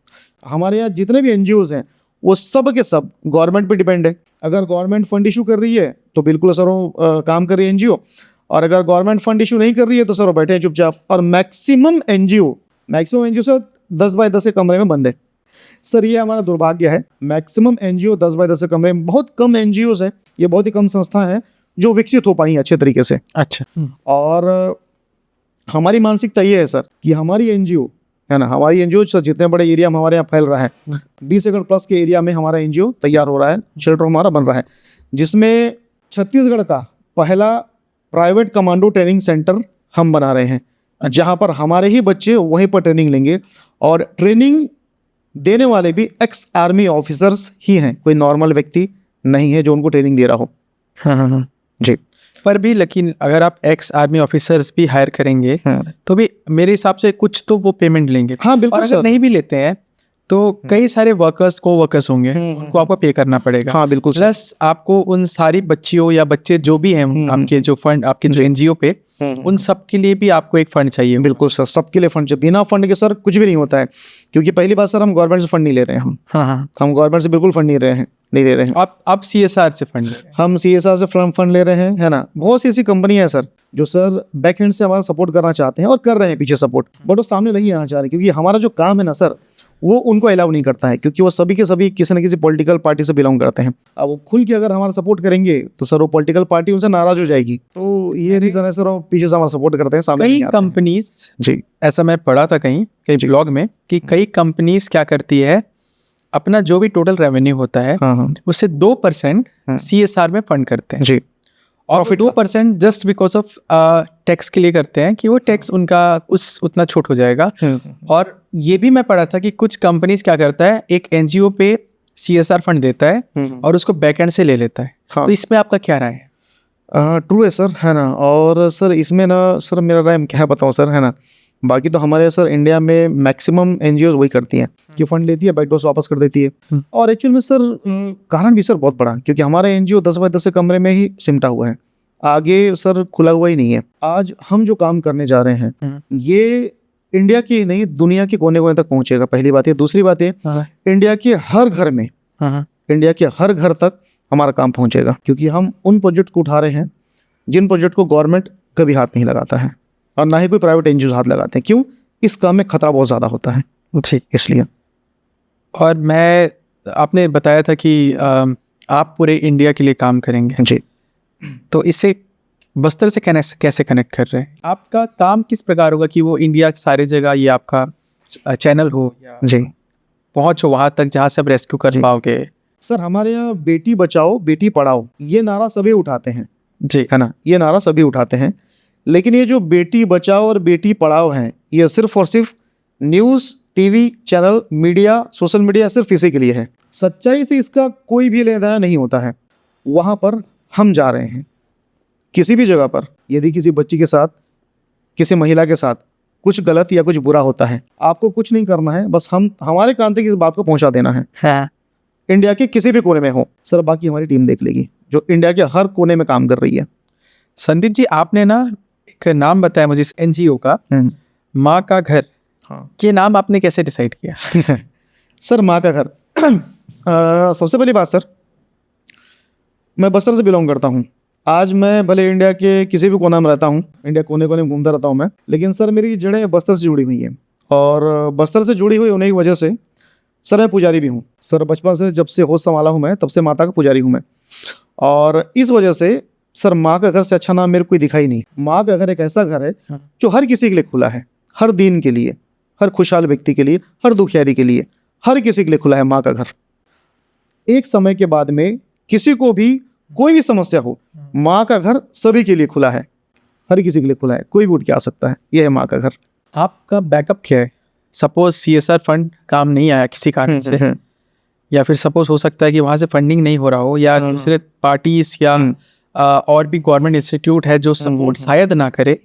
हमारे यहाँ जितने भी NGOs हैं वो सब के सब गवर्नमेंट पे डिपेंड है। अगर गवर्नमेंट फंड इशू कर रही है तो बिल्कुल सर वो काम कर रही है NGO, और अगर गवर्नमेंट फंड इशू नहीं कर रही है तो सर वो बैठे हैं चुपचाप। और मैक्सिमम NGO सर 10 बाय 10 के कमरे में बंद है। सर ये हमारा दुर्भाग्य है, मैक्सिमम NGO 10 बाय 10 के कमरे में। बहुत कम NGOs है, ये बहुत ही कम संस्था है जो विकसित हो पाई अच्छे तरीके से। अच्छा। और हमारी मानसिकता ये है सर कि हमारी NGO है ना, हमारी NGO सर जितने बड़े एरिया में हमारे यहाँ फैल रहा है, 20 एकड़ प्लस के एरिया में हमारा NGO तैयार हो रहा है, शेल्टर हमारा बन रहा है, जिसमें छत्तीसगढ़ का पहला प्राइवेट कमांडो ट्रेनिंग सेंटर हम बना रहे हैं, जहाँ पर हमारे ही बच्चे वहीं पर ट्रेनिंग लेंगे, और ट्रेनिंग देने वाले भी एक्स आर्मी ऑफिसर्स ही हैं, कोई नॉर्मल व्यक्ति नहीं है जो उनको ट्रेनिंग दे रहा हो। हाँ। जी। पर भी लेकिन अगर आप एक्स आर्मी ऑफिसर्स भी हायर करेंगे तो भी मेरे हिसाब से कुछ तो वो पेमेंट लेंगे। हाँ बिल्कुल और अगर सर। नहीं भी लेते हैं तो कई सारे वर्कर्स को वर्कर्स होंगे, उनको आपको पे करना पड़ेगा। हाँ बिल्कुल सर। प्लस आपको उन सारी बच्चियों या बच्चे जो भी हैं आपके जो फंड आपके जो एनजीओ पे, उन सब के लिए भी आपको एक फंड चाहिए। बिल्कुल सर, सबके लिए फंड चाहिए। बिना फंड के सर कुछ भी नहीं होता है, क्योंकि पहली बात सर हम गवर्नमेंट से फंड नहीं ले रहे हैं। हम गवर्नमेंट से बिल्कुल फंड नहीं ले रहे हैं। आप सीएसआर से फंड ले रहे हैं। हम सीएसआर से फंड ले रहे हैं, है ना। बहुत सी ऐसी कंपनियां हैं सर जो सर बैक हैंड से हमारा सपोर्ट करना चाहते हैं और कर रहे हैं पीछे सपोर्ट, बट वो सामने नहीं आना चाह रहे, क्योंकि हमारा जो काम है ना सर वो उनको अलाउ नहीं करता है, क्योंकि वो सभी के सभी किसी न किसी पॉलिटिकल पार्टी से बिलोंग करते हैं। अब वो खुल के अगर हमारा सपोर्ट करेंगे तो सर वो पॉलिटिकल पार्टी उनसे नाराज हो जाएगी। तो ये रीजन है सर, वो पीछे से हमारा सपोर्ट करते हैं, सामने कई नहीं आते हैं। कंपनीज जी ऐसा मैं पढ़ा था कई ब्लॉग में कि कई कंपनीज क्या करती है, अपना जो भी टोटल रेवेन्यू होता है हाँ उससे 2% सीएसआर में फंड करते हैं। जी। और 2% जस्ट बिकॉज ऑफ टैक्स के लिए करते हैं कि वो टैक्स उनका उतना छूट हो जाएगा। और ये भी मैं पढ़ा था कि कुछ कंपनीज क्या करता है, एक एनजीओ पे सीएसआर फंड देता है और उसको बैकएंड से ले लेता है। तो इसमें आपका क्या राय है? ट्रू है सर, है ना। और सर इसमें ना सर मेरा राय क्या बताऊँ सर, है ना। बाकी तो हमारे सर इंडिया में मैक्सिमम एनजीओ वही करती हैं कि फंड लेती है, बैकडोर से वापस कर देती है। और एक्चुअल में सर कारण भी सर बहुत बड़ा, क्योंकि हमारा एनजीओ 10 बाय 10 के कमरे में ही सिमटा हुआ है, आगे सर खुला हुआ ही नहीं है। आज हम जो काम करने जा रहे हैं ये इंडिया की नहीं दुनिया के कोने कोने तक पहुंचेगा, पहली बात है। दूसरी बात है इंडिया के हर घर में, इंडिया के हर घर तक हमारा काम पहुंचेगा, क्योंकि हम उन प्रोजेक्ट को उठा रहे हैं जिन प्रोजेक्ट को गवर्नमेंट कभी हाथ नहीं लगाता है और ना ही कोई प्राइवेट एनजीओ हाथ लगाते हैं। क्यों? इस काम में खतरा बहुत ज़्यादा होता है, ठीक इसलिए। और आपने बताया था कि आप पूरे इंडिया के लिए काम करेंगे जी। तो इससे बस्तर से कैसे कनेक्ट कर रहे हैं? आपका काम किस प्रकार होगा कि वो इंडिया की सारी जगह ये आपका चैनल हो या जी पहुंचो वहां तक जहां से आप रेस्क्यू कर पाओगे? सर हमारे यहाँ बेटी बचाओ बेटी पढ़ाओ ये नारा सभी उठाते हैं, जी, है ना। ये नारा सभी उठाते हैं, लेकिन ये जो बेटी बचाओ और बेटी पढ़ाओ हैं ये सिर्फ और सिर्फ news, TV channel, media, social media सिर्फ इसी के लिए है। सच्चाई से इसका कोई भी लेना देना नहीं होता है। वहाँ पर हम जा रहे हैं, किसी भी जगह पर यदि किसी बच्ची के साथ, किसी महिला के साथ कुछ गलत या कुछ बुरा होता है, आपको कुछ नहीं करना है, बस हमारे कान तक इस बात को पहुंचा देना है। हाँ। इंडिया के किसी भी कोने में हो सर, बाकी हमारी टीम देख लेगी जो इंडिया के हर कोने में काम कर रही है। संदीप जी, आपने ना एक नाम बताया मुझे इस एनजीओ का, माँ का घर। हाँ। ये नाम आपने कैसे डिसाइड किया? सर माँ का घर सबसे पहली बात सर, मैं बस्तर से बिलोंग करता हूँ। आज मैं भले इंडिया के किसी भी कोना में रहता हूँ, इंडिया कोने कोने में घूमता रहता हूँ मैं, लेकिन सर मेरी जड़ें बस्तर से जुड़ी हुई हैं। और बस्तर से जुड़ी हुई होने की वजह से सर मैं पुजारी भी हूँ। सर बचपन से जब से होश संभाला हूँ मैं, तब से माता का पुजारी हूँ मैं। और इस वजह से सर माँ का घर से अच्छा नाम मेरे को कोई दिखा ही नहीं। माँ का घर एक ऐसा घर है जो हर किसी के लिए खुला है, हर दीन के लिए, हर खुशहाल व्यक्ति के लिए, हर दुखियारी के लिए, हर किसी के लिए खुला है माँ का घर। एक समय के बाद में किसी को भी कोई भी समस्या हो, माँ का घर सभी के लिए खुला है, हर किसी के लिए खुला है, कोई भी उठ के आ सकता है। यह है माँ का घर। आपका बैकअप क्या है? सपोज सीएसआर फंड काम नहीं आया किसी कारण से, या फिर सपोज हो सकता है कि वहाँ से फंडिंग नहीं हो रहा हो, या दूसरे पार्टीज या और भी गवर्नमेंट इंस्टीट्यूट है जो सपोर्ट शायद ना करे,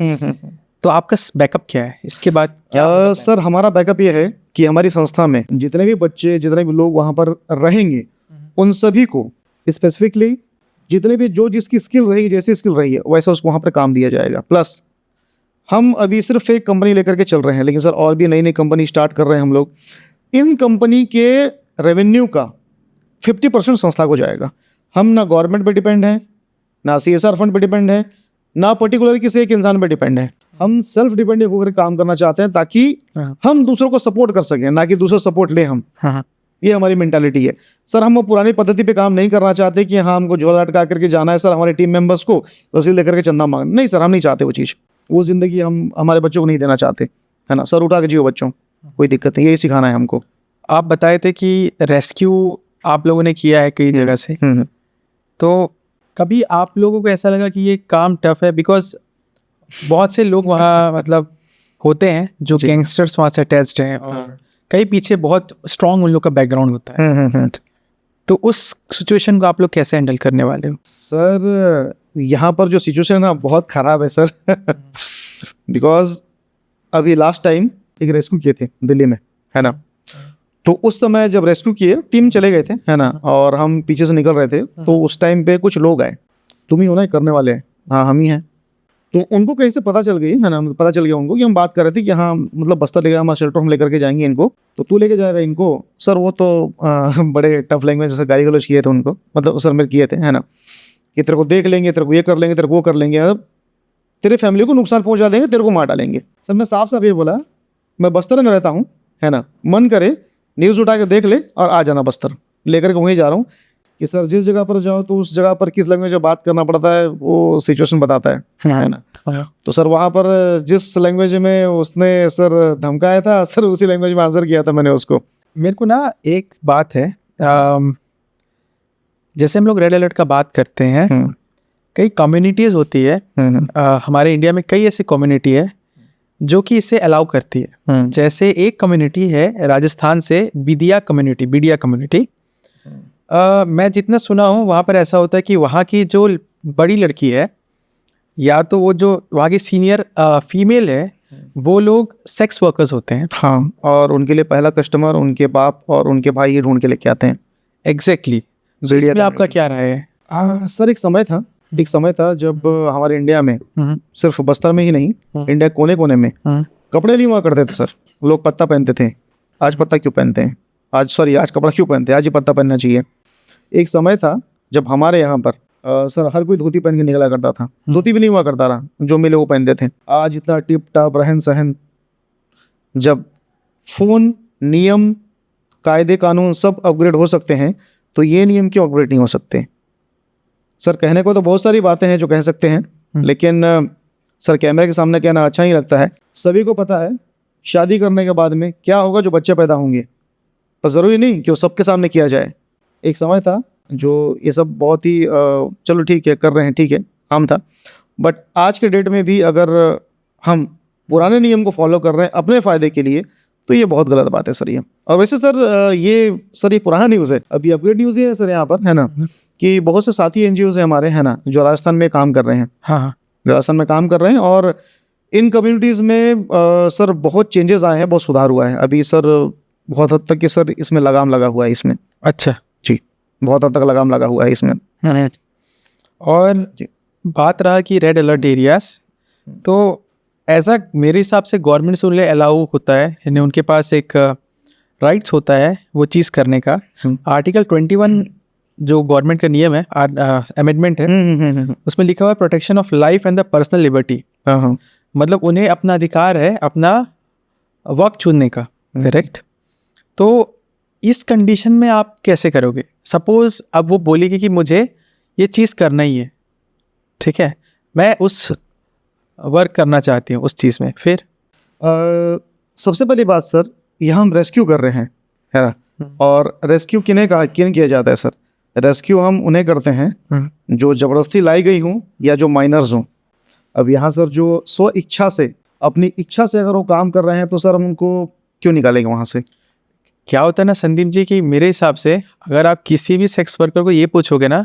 तो आपका बैकअप क्या है इसके बाद? सर हमारा बैकअप ये है कि हमारी संस्था में जितने भी बच्चे, जितने भी लोग वहाँ पर रहेंगे, उन सभी को स्पेसिफिकली जितने भी जो जिसकी स्किल रहेगी, जैसी स्किल रही है वैसा उसको वहाँ पर काम दिया जाएगा। प्लस हम अभी सिर्फ एक कंपनी लेकर के चल रहे हैं, लेकिन सर और भी नई नई कंपनी स्टार्ट कर रहे हैं हम लोग। इन कंपनी के रेवेन्यू का 50% संस्था को जाएगा। हम ना गवर्नमेंट पे डिपेंड हैं, ना सीएसआर फंड पे डिपेंड है, ना पर्टिकुलर किसी एक इंसान पे डिपेंड है। हम सेल्फ डिपेंडेंट होकर काम करना चाहते हैं ताकि हम दूसरों को सपोर्ट कर सकें, ना कि दूसरे सपोर्ट लें हम। ये हमारी मेंटालिटी है सर। हम वो पुरानी पद्धति पे काम नहीं करना चाहते कि हाँ हमको झोला लटका करके जाना है सर हमारे टीम मेंबर्स को रसीद लेकर के चंदा मांगना। नहीं सर, हम नहीं चाहते वो चीज़, वो जिंदगी हम हमारे बच्चों को नहीं देना चाहते, है ना। सर उठा के जियो बच्चों, कोई दिक्कत नहीं, यही सिखाना है हमको। आप बताए थे कि रेस्क्यू आप लोगों ने किया है कई जगह से, तो कभी आप लोगों को ऐसा लगा कि ये काम टफ है? बिकॉज बहुत से लोग वहाँ मतलब होते हैं जो गैंगस्टर्स वहाँ से अटैच्ड हैं, और कई पीछे बहुत स्ट्रॉन्ग उन लोग का बैकग्राउंड होता है। तो उस सिचुएशन को आप लोग कैसे हैंडल करने वाले हो? सर यहाँ पर जो सिचुएशन है ना बहुत ख़राब है सर बिकॉज अभी लास्ट टाइम एक रेस्क्यू किए थे दिल्ली में, है ना। तो उस समय जब रेस्क्यू किए, टीम चले गए थे, है ना, और हम पीछे से निकल रहे थे, तो उस टाइम पे कुछ लोग आए, तुम ही हो ना करने वाले? हाँ हम ही हैं। तो उनको कहीं से पता चल गई, है ना, पता चल गया उनको कि हम बात कर रहे थे कि हाँ मतलब बस्ता लेकर हमारा शेल्टर हम लेकर के जाएंगे इनको, तो तू लेके जाएगा इनको। सर वो तो बड़े टफ लैंग्वेज से गाली गलौज किए थे उनको, मतलब सर मेरे किए थे, है ना, कि तेरे को देख लेंगे, तेरे को ये कर लेंगे, तेरे को वो कर लेंगे, मतलब तेरे फैमिली को नुकसान पहुंचा देंगे, तेरे को मार डालेंगे। सर मैं साफ साफ ये बोला, मैं बस्तर में रहता हूँ, है ना, मन करे न्यूज़ उठा के देख ले और आ जाना बस्तर लेकर के वहीं जा रहा हूँ, कि सर जिस जगह पर जाओ तो उस जगह पर किस लैंग्वेज में बात करना पड़ता है वो सिचुएशन बताता है ना। तो सर वहाँ पर जिस लैंग्वेज में उसने सर धमकाया था, सर उसी लैंग्वेज में आंसर किया था मैंने उसको। मेरे को ना एक बात है, जैसे हम लोग रेड अलर्ट का बात करते हैं, कई कम्युनिटीज़ होती है, हमारे इंडिया में कई ऐसी कम्युनिटी है जो कि इसे अलाउ करती है। जैसे एक कम्युनिटी है राजस्थान से, बिडिया कम्युनिटी। मैं जितना सुना हूँ वहाँ पर ऐसा होता है कि वहाँ की जो बड़ी लड़की है या तो वो जो वहाँ की सीनियर फीमेल है, वो लोग सेक्स वर्कर्स होते हैं। हाँ, और उनके लिए पहला कस्टमर उनके बाप और उनके भाई ये ढूंढ के लेके आते हैं। एग्जैक्टली। इसमें आपका क्या राय है? सर एक समय था जब हमारे इंडिया में, सिर्फ बस्तर में ही नहीं, इंडिया कोने कोने में कपड़े नहीं हुआ करते थे सर। लोग पत्ता पहनते थे, आज पत्ता क्यों पहनते हैं? आज कपड़ा क्यों पहनते हैं? आज ही पत्ता पहनना चाहिए। एक समय था जब हमारे यहाँ पर सर हर कोई धोती पहन के निकला करता था, धोती भी नहीं हुआ करता रहा, जो मिले वो पहनते थे। आज इतना टिप टाप रहन सहन, जब फोन, नियम, कायदे कानून सब अपग्रेड हो सकते हैं, तो ये नियम क्यों अपग्रेड नहीं हो सकते? सर कहने को तो बहुत सारी बातें हैं जो कह सकते हैं, लेकिन सर कैमरे के सामने कहना अच्छा नहीं लगता है। सभी को पता है शादी करने के बाद में क्या होगा, जो बच्चे पैदा होंगे, पर ज़रूरी नहीं कि वो सबके सामने किया जाए। एक समय था जो ये सब बहुत ही चलो ठीक है कर रहे हैं, ठीक है, काम था, बट आज के डेट में भी अगर हम पुराने नियम को फॉलो कर रहे हैं अपने फ़ायदे के लिए, तो ये बहुत गलत बात है सर ये। और वैसे सर ये पुराना न्यूज़ है, अभी अपग्रेड न्यूज़ ये है सर यहाँ पर, है ना, कि बहुत से साथी एनजीओ हैं हमारे, है ना, जो राजस्थान में काम कर रहे हैं। हाँ, राजस्थान में काम कर रहे हैं, और इन कम्युनिटीज़ में सर बहुत चेंजेस आए हैं, बहुत सुधार हुआ है अभी सर, बहुत हद तक कि सर इसमें लगाम लगा हुआ है इसमें। अच्छा जी, बहुत हद तक लगाम लगा हुआ है इसमें। और बात रहा कि रेड अलर्ट एरियाज, तो ऐसा मेरे हिसाब से गवर्नमेंट से उन्हें अलाउ होता है, यानी उनके पास एक राइट्स होता है वो चीज़ करने का। आर्टिकल 21 जो गवर्नमेंट का नियम है, अमेंडमेंट है, उसमें लिखा हुआ है protection of life and the personal liberty. मतलब उन्हें अपना अधिकार है अपना वक्त चुनने का, करेक्ट। तो इस कंडीशन में आप कैसे करोगे? सपोज अब वो बोलेगी कि मुझे ये चीज़ करना ही है, ठीक है, मैं उस वर्क करना चाहती हूँ उस चीज़ में, फिर सबसे पहली बात सर, यहाँ हम रेस्क्यू कर रहे हैं, है ना, और रेस्क्यू किन किया जाता है सर? रेस्क्यू हम उन्हें करते हैं जो ज़बरदस्ती लाई गई हूँ या जो माइनर्स हों। अब यहाँ सर जो स्व इच्छा से, अपनी इच्छा से अगर वो काम कर रहे हैं, तो सर हम उनको क्यों निकालेंगे वहाँ से? क्या होता है ना संदीप जी, कि मेरे हिसाब से अगर आप किसी भी सेक्स वर्कर को ये पूछोगे ना,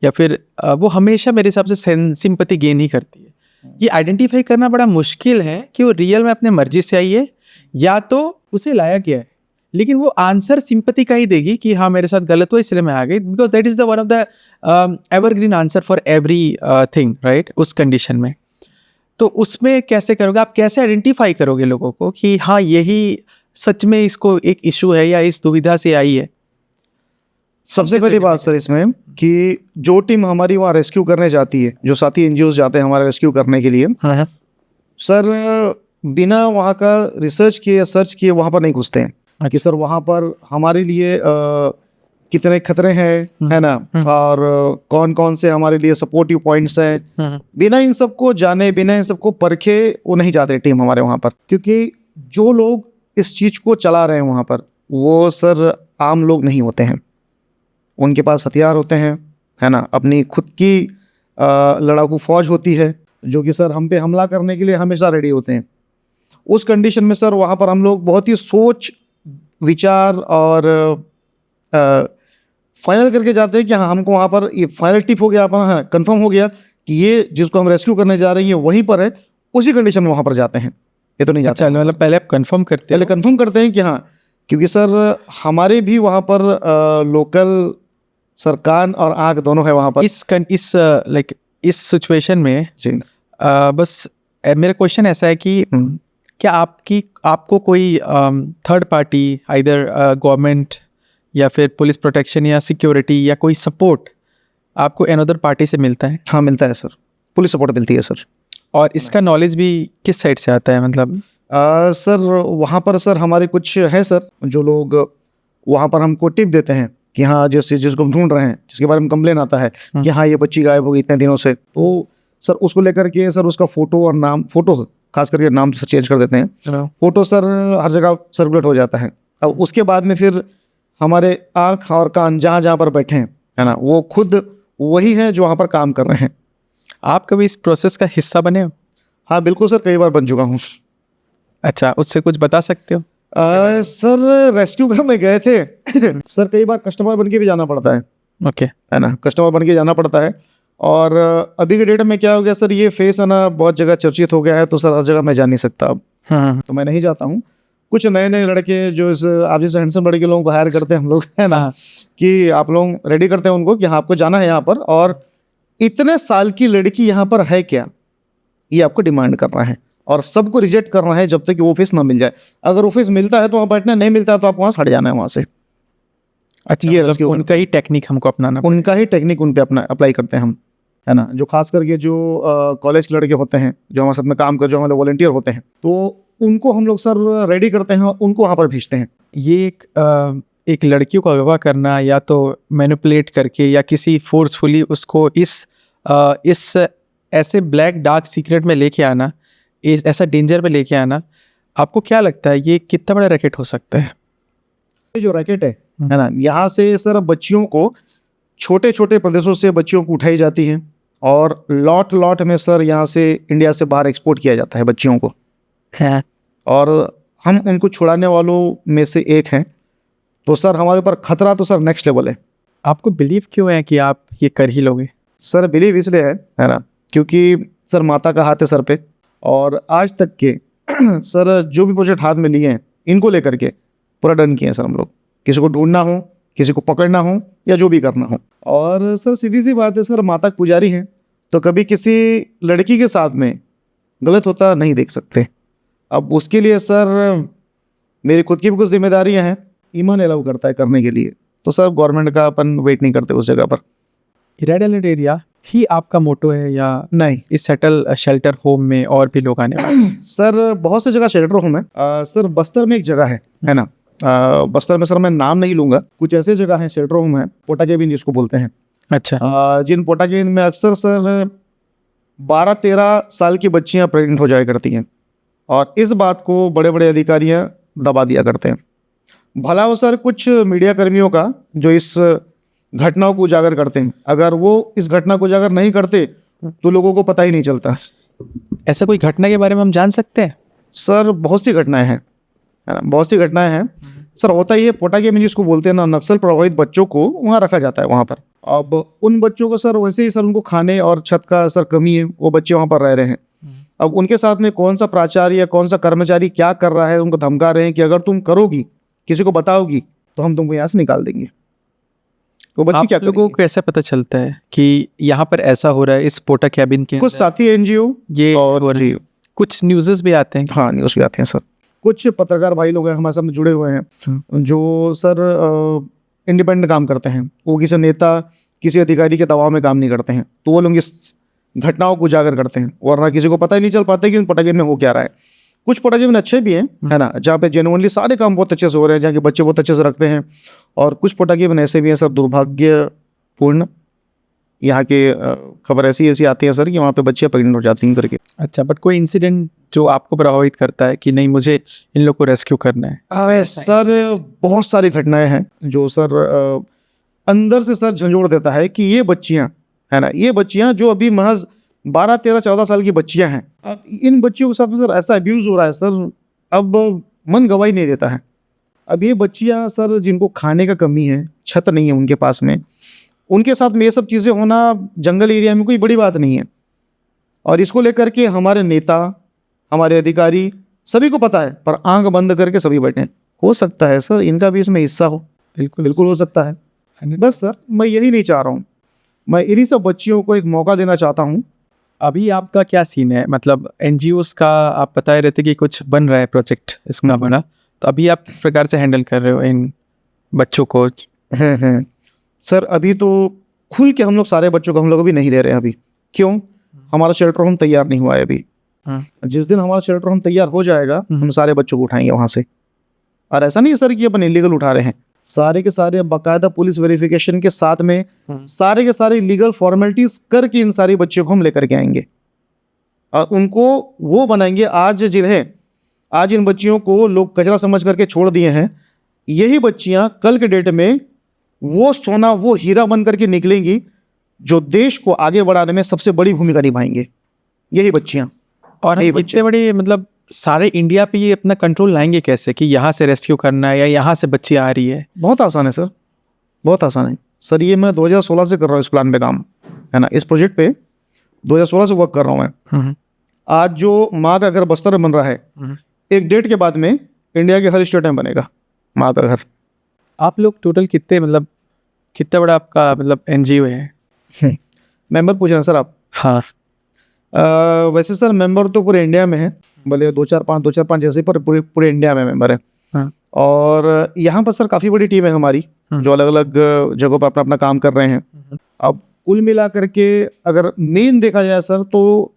या फिर वो हमेशा मेरे हिसाब से सिंपैथी गेन ही करती है। ये आइडेंटिफाई करना बड़ा मुश्किल है कि वो रियल में अपने मर्जी से आई है या तो उसे लाया गया है, लेकिन वो आंसर सिंपैथी का ही देगी कि हाँ मेरे साथ गलत हुआ इसलिए मैं आ गई, because that is the one of the evergreen answer for every thing, right, उस कंडीशन में। तो उसमें कैसे करोगे आप? कैसे आइडेंटिफाई करोगे लोगों को कि हाँ यही सच में इसको एक इशू है या इस दुविधा से आई है? सबसे पहली बात सर इसमें कि जो टीम हमारी वहाँ रेस्क्यू करने जाती है, जो साथी एनजीओ जाते हैं हमारे रेस्क्यू करने के लिए, सर बिना वहाँ का रिसर्च किए या सर्च किए वहाँ पर नहीं घुसते हैं कि सर वहाँ पर हमारे लिए कितने खतरे हैं, है ना, और कौन कौन से हमारे लिए सपोर्टिव पॉइंट्स हैं। बिना इन सबको जाने, बिना इन सबको परखे वो नहीं जाते टीम हमारे वहाँ पर, क्योंकि जो लोग इस चीज़ को चला रहे हैं वहाँ पर, वो सर आम लोग नहीं होते हैं। उनके पास हथियार होते हैं, है ना, अपनी खुद की लड़ाकू फौज होती है, जो कि सर हम पे हमला करने के लिए हमेशा रेडी होते हैं। उस कंडीशन में सर वहाँ पर हम लोग बहुत ही सोच विचार और फाइनल करके जाते हैं कि हाँ हमको वहाँ पर ये फाइनल टिप हो गया अपना, हाँ कंफर्म हो गया कि ये जिसको हम रेस्क्यू करने जा रहे हैं ये वहीं पर है, उसी कंडीशन में वहाँ पर जाते हैं। ये तो नहीं जाते। अच्छा, मतलब पहले आप कंफर्म करते पहले हो? कंफर्म करते हैं कि हाँ, क्योंकि सर हमारे भी वहाँ पर लोकल सर कान और आँख दोनों है वहाँ पर। लाइक इस सिचुएशन में जी बस मेरा क्वेश्चन ऐसा है कि क्या आपको कोई थर्ड पार्टी, आइदर गवर्नमेंट या फिर पुलिस प्रोटेक्शन या सिक्योरिटी या कोई सपोर्ट आपको अनदर पार्टी से मिलता है? हाँ मिलता है सर, पुलिस सपोर्ट मिलती है सर। और इसका नॉलेज भी किस साइड से आता है, मतलब? सर वहाँ पर सर हमारे कुछ है सर जो लोग वहाँ पर हमको टिप देते हैं कि हाँ जैसे जिसको हम ढूंढ रहे हैं, जिसके बारे में कंप्लेन आता है कि हाँ ये बच्ची गायब हो गई इतने दिनों से, तो सर उसको लेकर के सर उसका फोटो और नाम, फोटो खास करके नाम तो चेंज कर देते हैं, फोटो सर हर जगह सर्कुलेट हो जाता है। अब उसके बाद में फिर हमारे आँख और कान जहाँ जहाँ पर बैठे हैं है ना, वो खुद वही हैं जो वहाँ पर काम कर रहे हैं। आप कभी इस प्रोसेस का हिस्सा बने हो? हाँ बिल्कुल सर, कई बार बन चुका हूँ। अच्छा, उससे कुछ बता सकते हो? सर रेस्क्यू करने गए थे सर, कई बार कस्टमर बन के भी जाना पड़ता है। ओके। है ना, कस्टमर बन के जाना पड़ता है। और अभी के डेट में क्या हो गया सर, ये फेस है ना बहुत जगह चर्चित हो गया है, तो सर हर जगह मैं जा नहीं सकता अब। तो मैं नहीं जाता हूँ। कुछ नए नए लड़के जो इस आप जैसे हैंडसम लड़के लोगों को हायर करते हैं हम लोग, है ना, कि आप लोग रेडी करते हैं उनको कि हाँ आपको जाना है यहाँ पर, और इतने साल की लड़की यहाँ पर है क्या, ये आपको डिमांड करना है और सबको रिजेक्ट करना है जब तक कि वो ऑफिस ना मिल जाए। अगर ऑफिस मिलता है तो वहाँ बैठना, नहीं मिलता है तो आप वहाँ से हट जाना है वहाँ से। अच्छा, ये मतलब उनका ही टेक्निक हमको अपनाना, उनका ही टेक्निक उन पे अपना अप्लाई करते हैं हम, है ना। जो खास करके जो कॉलेज के लड़के होते हैं जो हमारे साथ में काम कर, जो हमारे वॉलंटियर होते हैं, तो उनको हम लोग सर रेडी करते हैं और उनको वहाँ पर भेजते हैं। ये एक लड़कियों को अगवा करना या तो मैनिपुलेट करके या किसी फोर्सफुली उसको इस ऐसे ब्लैक डार्क सीक्रेट में लेके आना, ऐसा डेंजर में लेके आना, आपको क्या लगता है ये कितना बड़ा रैकेट हो सकता है? ये जो रैकेट है ना, यहाँ से सर बच्चियों को छोटे छोटे प्रदेशों से बच्चियों को उठाई जाती है और लॉट लॉट में सर यहाँ से इंडिया से बाहर एक्सपोर्ट किया जाता है बच्चियों को, है। और हम उनको छुड़ाने वालों में से एक हैं। तो सर हमारे ऊपर खतरा तो सर नेक्स्ट लेवल है। आपको बिलीव क्यों है कि आप ये कर ही लोगे? सर बिलीव इसलिए है ना, क्योंकि सर माता का हाथ है सर पे, और आज तक के सर जो भी प्रोजेक्ट हाथ में लिए हैं इनको लेकर के पूरा डन किए हैं सर हम लोग। किसी को ढूंढना हो, किसी को पकड़ना हो, या जो भी करना हो। और सर सीधी सी बात है सर, माता पुजारी हैं तो कभी किसी लड़की के साथ में गलत होता नहीं देख सकते। अब उसके लिए सर मेरी खुद की भी कुछ जिम्मेदारियां हैं, ईमान अलाउ करता है करने के लिए, तो सर गवर्नमेंट का अपन वेट नहीं करते उस जगह पर। रेड अलर्ट एरिया ही आपका मोटो है या नहीं, इस सेटल शेल्टर होम में और भी लोग आने वाले? सर बहुत सी जगह शेल्टर होम है। सर बस्तर में एक जगह है ना, बस्तर में सर मैं नाम नहीं लूंगा, कुछ ऐसे जगह हैं शेल्टर होम है, पोटा केबिन जिसको बोलते हैं। अच्छा। जिन पोटा केबिन में अक्सर सर 12-13 साल की बच्चियां प्रेग्नेंट हो जाया करती हैं, और इस बात को बड़े बड़े अधिकारियां दबा दिया करते हैं। भला हो सर कुछ मीडिया कर्मियों का जो इस घटनाओं को उजागर करते हैं, अगर वो इस घटना को उजागर नहीं करते तो लोगों को पता ही नहीं चलता। ऐसा कोई घटना के बारे में हम जान सकते हैं? सर बहुत सी घटनाएं हैं, है ना, बहुत सी घटनाएं हैं सर। होता ही है, पोटा केबिन जिसको बोलते हैं ना, नक्सल प्रभावित बच्चों को वहाँ रखा जाता है वहाँ पर। अब उन बच्चों को सर वैसे ही सर उनको खाने और छत का सर कमी है, वो बच्चे वहाँ पर रह रहे हैं। अब उनके साथ में कौन सा प्राचार्य या कौन सा कर्मचारी क्या कर रहा है, उनको धमका रहे हैं कि अगर तुम करोगी, किसी को बताओगी, तो हम तुमको यहाँ से निकाल देंगे। वो बच्ची क्या लोगों को कैसे पता चलता है कि यहाँ पर ऐसा हो रहा है इस पोटा कैबिन के? कुछ साथी एनजीओ ये और कुछ न्यूज़ भी आते हैं। हाँ न्यूज़ भी आते हैं सर। कुछ पत्रकार भाई लोग हैं हमारे साथ जुड़े हुए हैं जो सर इंडिपेंडेंट काम करते हैं, वो किसी नेता किसी अधिकारी के दबाव में काम नहीं करते हैं, तो वो लोग इस घटनाओं को उजागर करते हैं, वरना किसी को पता ही नहीं चल पाता कि पोटा केबिन में हो क्या रहा है। कुछ पोटा केबिन अच्छे भी हैं, है ना, जहाँ पे जेन्युइनली सारे काम बहुत अच्छे से हो रहे हैं, जहाँ के बच्चे बहुत अच्छे से रखते हैं, और कुछ पोटा केबिन ऐसे भी हैं सर दुर्भाग्यपूर्ण। यहाँ के खबर ऐसी आती है सर कि वहाँ पे बच्चे प्रेग्नेंट हो जाती हैं करके। अच्छा, बट कोई इंसिडेंट जो आपको प्रभावित करता है कि नहीं मुझे इन लोग को रेस्क्यू करना है? सर बहुत सारी घटनाएं हैं जो सर अंदर से सर झंझोड़ देता है कि ये बच्चियां, है ना, ये बच्चियां जो अभी महज 12-13-14 साल की बच्चियां हैं, अब इन बच्चियों के साथ सर ऐसा अब्यूज हो रहा है सर, अब मन गवाही नहीं देता है। अब ये बच्चियां सर जिनको खाने का कमी है, छत नहीं है उनके पास में, उनके साथ में ये सब चीज़ें होना जंगल एरिया में कोई बड़ी बात नहीं है। और इसको लेकर के हमारे नेता, हमारे अधिकारी सभी को पता है, पर आंख बंद करके सभी बैठे हैं। हो सकता है सर इनका भी इसमें हिस्सा हो, बिल्कुल बिल्कुल हो सकता है। बस सर मैं यही नहीं चाह रहा हूँ, मैं इन्हीं सब बच्चियों को एक मौका देना चाहता हूँ। अभी आपका क्या सीन है, मतलब एनजीओस का आप बता रहे थे कि कुछ बन रहा है प्रोजेक्ट इसका बड़ा, तो अभी आप किस प्रकार से हैंडल कर रहे हो इन बच्चों को? हैं सर अभी तो खुल के हम लोग सारे बच्चों को हम लोग अभी नहीं ले रहे हैं। अभी क्यों? हमारा शेल्टर होम तैयार नहीं हुआ है अभी। जिस दिन हमारा शेल्टर होम तैयार हो जाएगा हम सारे बच्चों को उठाएंगे वहाँ से। और ऐसा नहीं है सर कि अपन इलीगल उठा रहे हैं, सारे के सारे बाकायदा पुलिस वेरिफिकेशन के साथ में सारे के सारे लीगल फॉर्मेलिटीज करके इन सारे बच्चों को हम लेकर के आएंगे और उनको वो बनाएंगे। आज इन बच्चियों को लोग कचरा समझ करके छोड़ दिए हैं, यही बच्चियां कल के डेट में वो सोना, वो हीरा बन करके निकलेंगी जो देश को आगे बढ़ाने में सबसे बड़ी भूमिका निभाएंगे, यही बच्चियां। और हम इतने बड़े मतलब सारे इंडिया पे ये अपना कंट्रोल लाएंगे कैसे कि यहाँ से रेस्क्यू करना है या यहाँ से बच्ची आ रही है? बहुत आसान है सर, बहुत आसान है सर। ये मैं 2016 से कर रहा हूँ इस प्लान पे काम, है ना। इस प्रोजेक्ट पे 2016 से वर्क कर रहा हूँ मैं। आज जो माँ का घर बस्तर में बन रहा है, एक डेट के बाद में इंडिया के हर स्टेट में बनेगा माँ का घर। आप लोग टोटल कितने, मतलब कितना बड़ा आपका मतलब एनजीओ है? मेंबर पूछ रहे हैं सर आप? हाँ। वैसे सर मेंबर तो पूरे इंडिया में है, भले 2-4-5 जैसे, पर पूरे इंडिया में मेंबर है। हाँ। और यहाँ पर सर काफ़ी बड़ी टीम है हमारी जो अलग अलग जगहों पर अपना अपना काम कर रहे हैं। अब कुल मिला करके अगर मेन देखा जाए सर, तो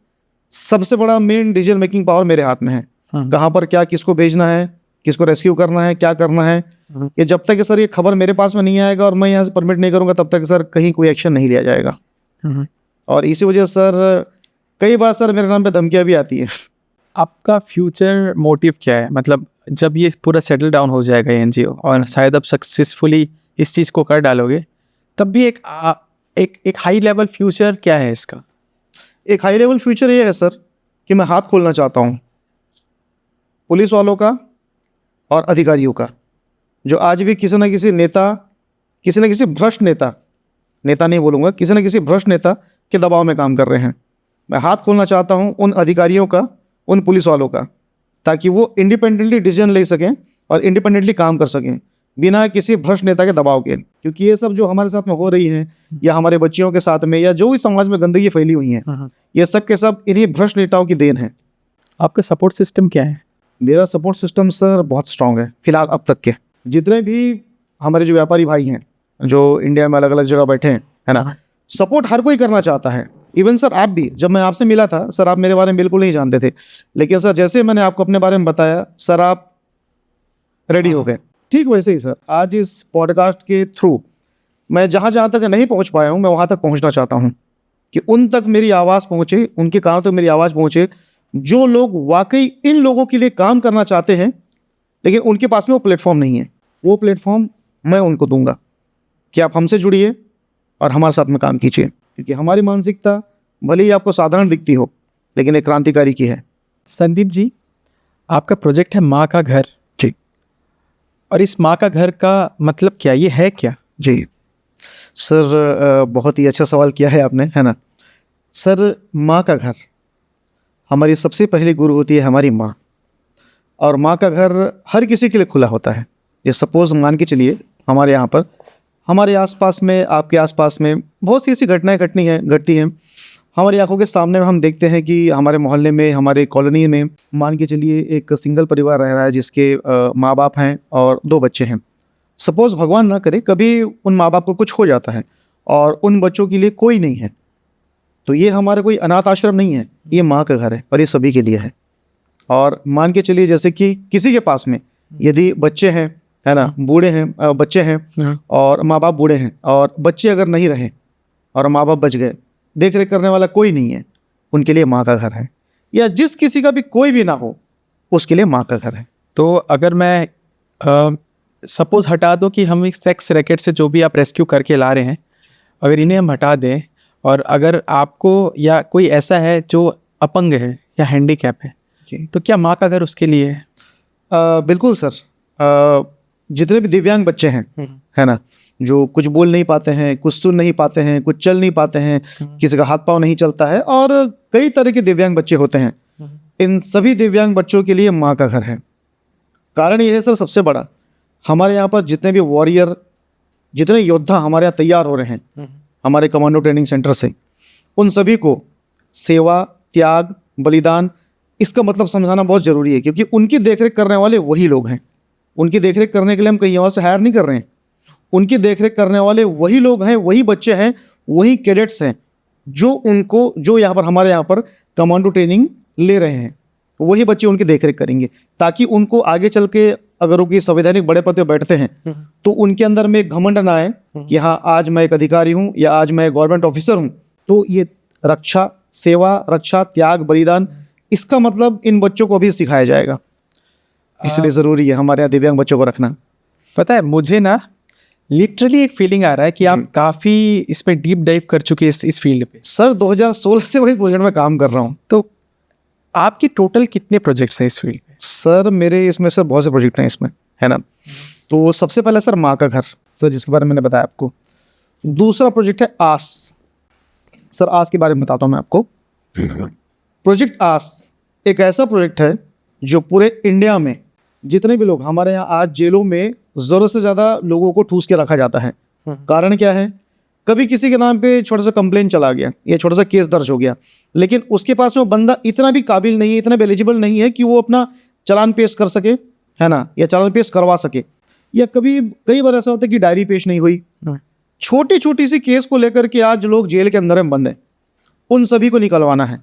सबसे बड़ा मेन डिसीजन मेकिंग पावर मेरे हाथ में है। कहाँ पर क्या किसको भेजना है, किसको रेस्क्यू करना है, क्या करना है, ये जब तक सर ये खबर मेरे पास में नहीं आएगा और मैं यहाँ से परमिट नहीं करूँगा तब तक सर कहीं कोई एक्शन नहीं लिया जाएगा। और इसी वजह सर कई बार सर मेरे नाम पे धमकियाँ भी आती है। आपका फ्यूचर मोटिव क्या है, मतलब जब ये पूरा सेटल डाउन हो जाएगा एनजीओ और शायद अब सक्सेसफुली इस चीज़ को कर डालोगे, तब भी एक हाई लेवल फ्यूचर क्या है इसका? एक हाई लेवल फ्यूचर ये है सर कि मैं हाथ खोलना चाहता हूँ पुलिस वालों का और अधिकारियों का, जो आज भी किसी न किसी नेता, किसी न किसी भ्रष्ट नेता नहीं बोलूँगा, किसी न किसी भ्रष्ट नेता के दबाव में काम कर रहे हैं। मैं हाथ खोलना चाहता हूँ उन अधिकारियों का, उन पुलिस वालों का, ताकि वो इंडिपेंडेंटली डिसीजन ले सकें और इंडिपेंडेंटली काम कर सकें बिना किसी भ्रष्ट नेता के दबाव के। क्योंकि ये सब जो हमारे साथ में हो रही है या हमारे बच्चियों के साथ में या जो भी समाज में गंदगी फैली हुई है, ये सब के सब इन्हीं भ्रष्ट नेताओं की देन है। आपका सपोर्ट सिस्टम क्या है? मेरा सपोर्ट सिस्टम सर बहुत स्ट्रांग है फिलहाल अब तक के। जितने भी हमारे जो व्यापारी भाई हैं जो इंडिया में अलग अलग जगह बैठे हैं, है ना, सपोर्ट हर कोई करना चाहता है। इवन सर आप भी, जब मैं आपसे मिला था सर, आप मेरे बारे में बिल्कुल नहीं जानते थे, लेकिन सर जैसे मैंने आपको अपने बारे में बताया सर आप रेडी हो गए। ठीक वैसे ही सर आज इस पॉडकास्ट के थ्रू मैं जहाँ जहाँ तक नहीं पहुँच पाया हूँ, मैं वहाँ तक पहुँचना चाहता हूँ कि उन तक मेरी आवाज़ पहुँचे, उनके कानों तक मेरी आवाज़ पहुँचे, जो लोग वाकई इन लोगों के लिए काम करना चाहते हैं लेकिन उनके पास में वो प्लेटफॉर्म नहीं है। वो प्लेटफॉर्म मैं उनको दूंगा कि आप हमसे जुड़िए और हमारे साथ में काम कीजिए, क्योंकि हमारी मानसिकता भले ही आपको साधारण दिखती हो लेकिन एक क्रांतिकारी की है। संदीप जी, आपका प्रोजेक्ट है माँ का घर, जी, और इस माँ का घर का मतलब क्या, ये है क्या? जी सर बहुत ही अच्छा सवाल किया है आपने, है ना। सर माँ का घर, हमारी सबसे पहली गुरु होती है हमारी माँ, और माँ का घर हर किसी के लिए खुला होता है। ये सपोज़ मान के चलिए हमारे यहाँ पर, हमारे आसपास में, आपके आसपास में बहुत सी ऐसी घटनाएं घटती हैं हमारी आंखों के सामने में। हम देखते हैं कि हमारे मोहल्ले में, हमारे कॉलोनी में मान के चलिए एक सिंगल परिवार रह रहा है जिसके माँ बाप हैं और 2 बच्चे हैं। सपोज़ भगवान ना करे कभी उन माँ बाप को कुछ हो जाता है और उन बच्चों के लिए कोई नहीं है, तो ये हमारा कोई अनाथ आश्रम नहीं है, ये माँ का घर है और ये सभी के लिए है। और मान के चलिए जैसे कि किसी के पास में यदि बच्चे हैं, है ना, बूढ़े हैं, बच्चे हैं और माँ बाप बूढ़े हैं और बच्चे अगर नहीं रहे और माँ बाप बच गए, देख रेख करने वाला कोई नहीं है, उनके लिए माँ का घर है। या जिस किसी का भी कोई भी ना हो उसके लिए माँ का घर है। तो अगर मैं सपोज़ हटा दो कि हम इस सेक्स रैकेट से जो भी आप रेस्क्यू करके ला रहे हैं, अगर इन्हें हम हटा दें, और अगर आपको या कोई ऐसा है जो अपंग है या हैंडीकैप है, तो क्या माँ का घर उसके लिए है? बिल्कुल सर, जितने भी दिव्यांग बच्चे हैं, है ना, जो कुछ बोल नहीं पाते हैं, कुछ सुन नहीं पाते हैं, कुछ चल नहीं पाते हैं, किसी का हाथ पांव नहीं चलता है, और कई तरह के दिव्यांग बच्चे होते हैं, इन सभी दिव्यांग बच्चों के लिए माँ का घर है। कारण यह है सर, सबसे बड़ा, हमारे यहाँ पर जितने भी वॉरियर, जितने योद्धा हमारे यहाँ तैयार हो रहे हैं हमारे कमांडो ट्रेनिंग सेंटर से, उन सभी को सेवा, त्याग, बलिदान, इसका मतलब समझाना बहुत ज़रूरी है, क्योंकि उनकी देखरेख करने वाले वही लोग हैं। उनकी देखरेख करने के लिए हम कहीं और से हायर नहीं कर रहे हैं। उनकी देखरेख करने वाले वही लोग हैं, वही बच्चे हैं, वही कैडेट्स हैं, जो यहाँ पर हमारे यहाँ पर कमांडो ट्रेनिंग ले रहे हैं। वही बच्चे उनकी देखरेख करेंगे, ताकि उनको आगे चल के अगर वो किसी संवैधानिक बड़े पद पर बैठते हैं तो उनके अंदर में घमंड ना आए कि हाँ आज मैं एक अधिकारी हूँ या आज मैं गवर्नमेंट ऑफिसर हूँ। तो ये रक्षा, सेवा, रक्षा, त्याग, बलिदान, इसका मतलब इन बच्चों को भी सिखाया जाएगा। इसलिए ज़रूरी है हमारे यहाँ दिव्यांग बच्चों को रखना। पता है, मुझे ना लिटरली एक फीलिंग आ रहा है कि आप काफ़ी इसमें डीप डाइव कर चुके हैं इस फील्ड पे। सर 2016 से वही प्रोजेक्ट में काम कर रहा हूँ। तो आपके टोटल कितने प्रोजेक्ट्स हैं इस फील्ड पे? सर मेरे इसमें सर बहुत से प्रोजेक्ट हैं इसमें, है ना। तो सबसे पहले सर माँ का घर, सर जिसके बारे में मैंने बताया आपको। दूसरा प्रोजेक्ट है आस। सर आस के बारे में बताता हूँ मैं आपको। प्रोजेक्ट आस एक ऐसा प्रोजेक्ट है जो पूरे इंडिया में जितने भी लोग हमारे यहाँ आज जेलों में ज़रूरत से ज़्यादा लोगों को ठूस के रखा जाता है। कारण क्या है, कभी किसी के नाम पे छोटा सा कंप्लेन चला गया या छोटा सा केस दर्ज हो गया, लेकिन उसके पास में वो बंदा इतना भी काबिल नहीं है, इतना भी एलिजिबल नहीं है कि वो अपना चालान पेश कर सके, है ना, या चालान पेश करवा सके। या कई बार ऐसा होता है कि डायरी पेश नहीं हुई। छोटी छोटी सी केस को लेकर के आज लोग जेल के अंदर में बंद हैं। उन सभी को निकलवाना है।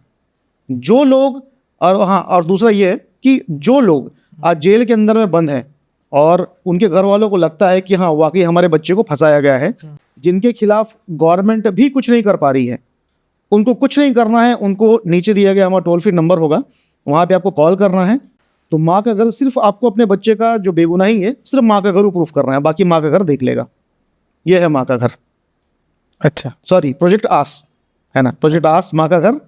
जो लोग, और हाँ, और दूसरा ये है कि जो लोग आज जेल के अंदर में बंद हैं और उनके घर वालों को लगता है कि हाँ वाकई हमारे बच्चे को फंसाया गया है, जिनके खिलाफ गवर्नमेंट भी कुछ नहीं कर पा रही है, उनको कुछ नहीं करना है। उनको नीचे दिया गया हमारा टोल फ्री नंबर होगा, वहाँ पे आपको कॉल करना है। तो माँ का घर, सिर्फ आपको अपने बच्चे का जो बेगुनाही है, सिर्फ माँ का घर प्रूफ करना है, बाकी माँ का घर देख लेगा। ये है माँ का घर। अच्छा, सॉरी, प्रोजेक्ट आस, है ना, प्रोजेक्ट आस, माँ का घर,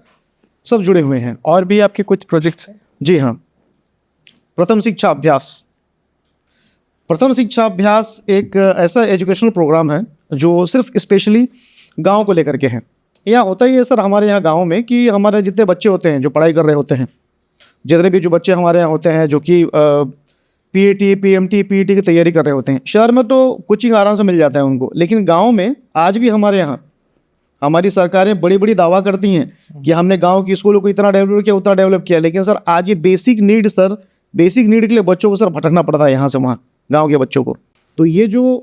सब जुड़े हुए हैं। और भी आपके कुछ प्रोजेक्ट्स हैं? जी हाँ। प्रथम शिक्षा अभ्यास। प्रथम शिक्षा अभ्यास एक ऐसा एजुकेशनल प्रोग्राम है जो सिर्फ स्पेशली गांव को लेकर के है। यहाँ होता ही है सर हमारे यहाँ गांव में कि हमारे जितने बच्चे होते हैं जो पढ़ाई कर रहे होते हैं, जितने भी जो बच्चे हमारे यहाँ होते हैं जो कि पीएटी, पीएमटी, पीईटी की तैयारी कर रहे होते हैं, शहर में तो कोचिंग आराम से मिल जाता है उनको, लेकिन गाँव में आज भी हमारे यहाँ हमारी सरकारें बड़ी बड़ी दावा करती हैं कि हमने गांव की स्कूलों को इतना डेवलप किया, उतना डेवलप किया, लेकिन सर आज ये बेसिक नीड के लिए बच्चों को सर भटकना पड़ता है यहाँ से वहाँ, गांव के बच्चों को। तो ये जो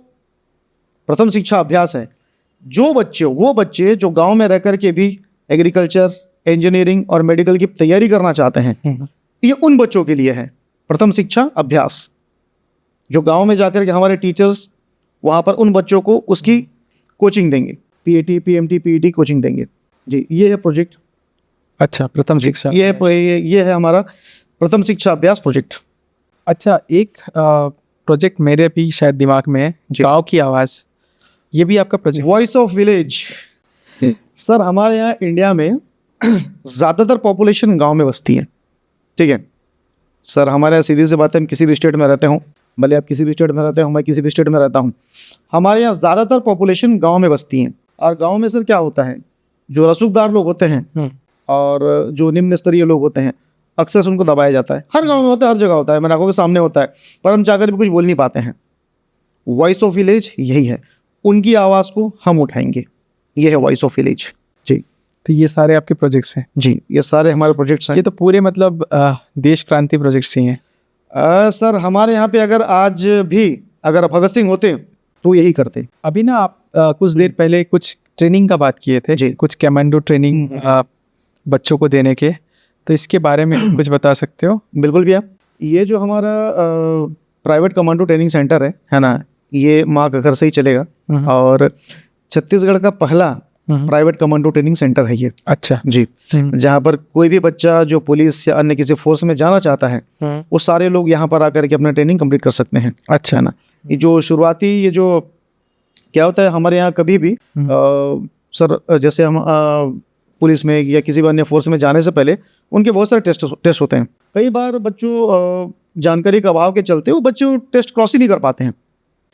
प्रथम शिक्षा अभ्यास है, वो बच्चे जो गांव में रह कर के भी एग्रीकल्चर, इंजीनियरिंग और मेडिकल की तैयारी करना चाहते हैं, ये उन बच्चों के लिए है प्रथम शिक्षा अभ्यास। जो गाँव में जाकर के हमारे टीचर्स वहाँ पर उन बच्चों को उसकी कोचिंग देंगे, पीएटी, पीएमटी, पीईटी कोचिंग देंगे। जी, ये है प्रोजेक्ट। अच्छा, प्रथम शिक्षा, ये है हमारा प्रथम शिक्षा अभ्यास प्रोजेक्ट। अच्छा, एक प्रोजेक्ट मेरे भी शायद दिमाग में है, गांव की आवाज़। ये भी आपका project? Voice of village. Sir हमारे यहाँ इंडिया में ज़्यादातर पॉपुलेशन गांव में बसती है, ठीक है सर। हमारे यहाँ सीधी सी बात है, हम किसी भी स्टेट में रहते हों, भले आप किसी भी स्टेट में रहते हो, मैं किसी भी स्टेट में रहता हूँ, हमारे यहाँ ज़्यादातर पॉपुलेशन गाँव में बसती हैं। और गाँव में सर क्या होता है, जो रसूखदार लोग होते हैं और जो निम्न स्तरीय लोग होते हैं, अक्सर उनको दबाया जाता है। हर गांव में होता है, हर जगह होता है, मेरे आंखों के सामने होता है, पर हम चाहकर भी कुछ बोल नहीं पाते हैं। वॉइस ऑफ विलेज यही है, उनकी आवाज़ को हम उठाएंगे, ये है वॉइस ऑफ विलेज। जी, तो ये सारे आपके प्रोजेक्ट्स हैं? जी, ये सारे हमारे प्रोजेक्ट्स हैं। ये तो पूरे मतलब देश क्रांति प्रोजेक्ट्स ही हैं। सर हमारे यहाँ पे अगर भगत सिंह होते तो यही करते। अभी ना आप कुछ देर पहले कुछ ट्रेनिंग का बात किए थे, कुछ कमांडो ट्रेनिंग बच्चों को देने के, तो इसके बारे में कुछ बता सकते हो? बिल्कुल भैया, ये जो हमारा प्राइवेट कमांडो ट्रेनिंग सेंटर है ना, ये माँ का घर से ही चलेगा और छत्तीसगढ़ का पहला प्राइवेट कमांडो ट्रेनिंग सेंटर है ये। अच्छा जी, जहाँ पर कोई भी बच्चा जो पुलिस या अन्य किसी फोर्स में जाना चाहता है, वो सारे लोग यहाँ पर आकर के अपना ट्रेनिंग कंप्लीट कर सकते हैं। अच्छा, है ना। ये जो शुरुआती, ये जो क्या होता है हमारे यहाँ कभी भी सर, जैसे हम पुलिस में या किसी भी अन्य फोर्स में जाने से पहले उनके बहुत सारे टेस्ट होते हैं। कई बार बच्चों जानकारी का अभाव के चलते वो बच्चे टेस्ट क्रॉस ही नहीं कर पाते हैं,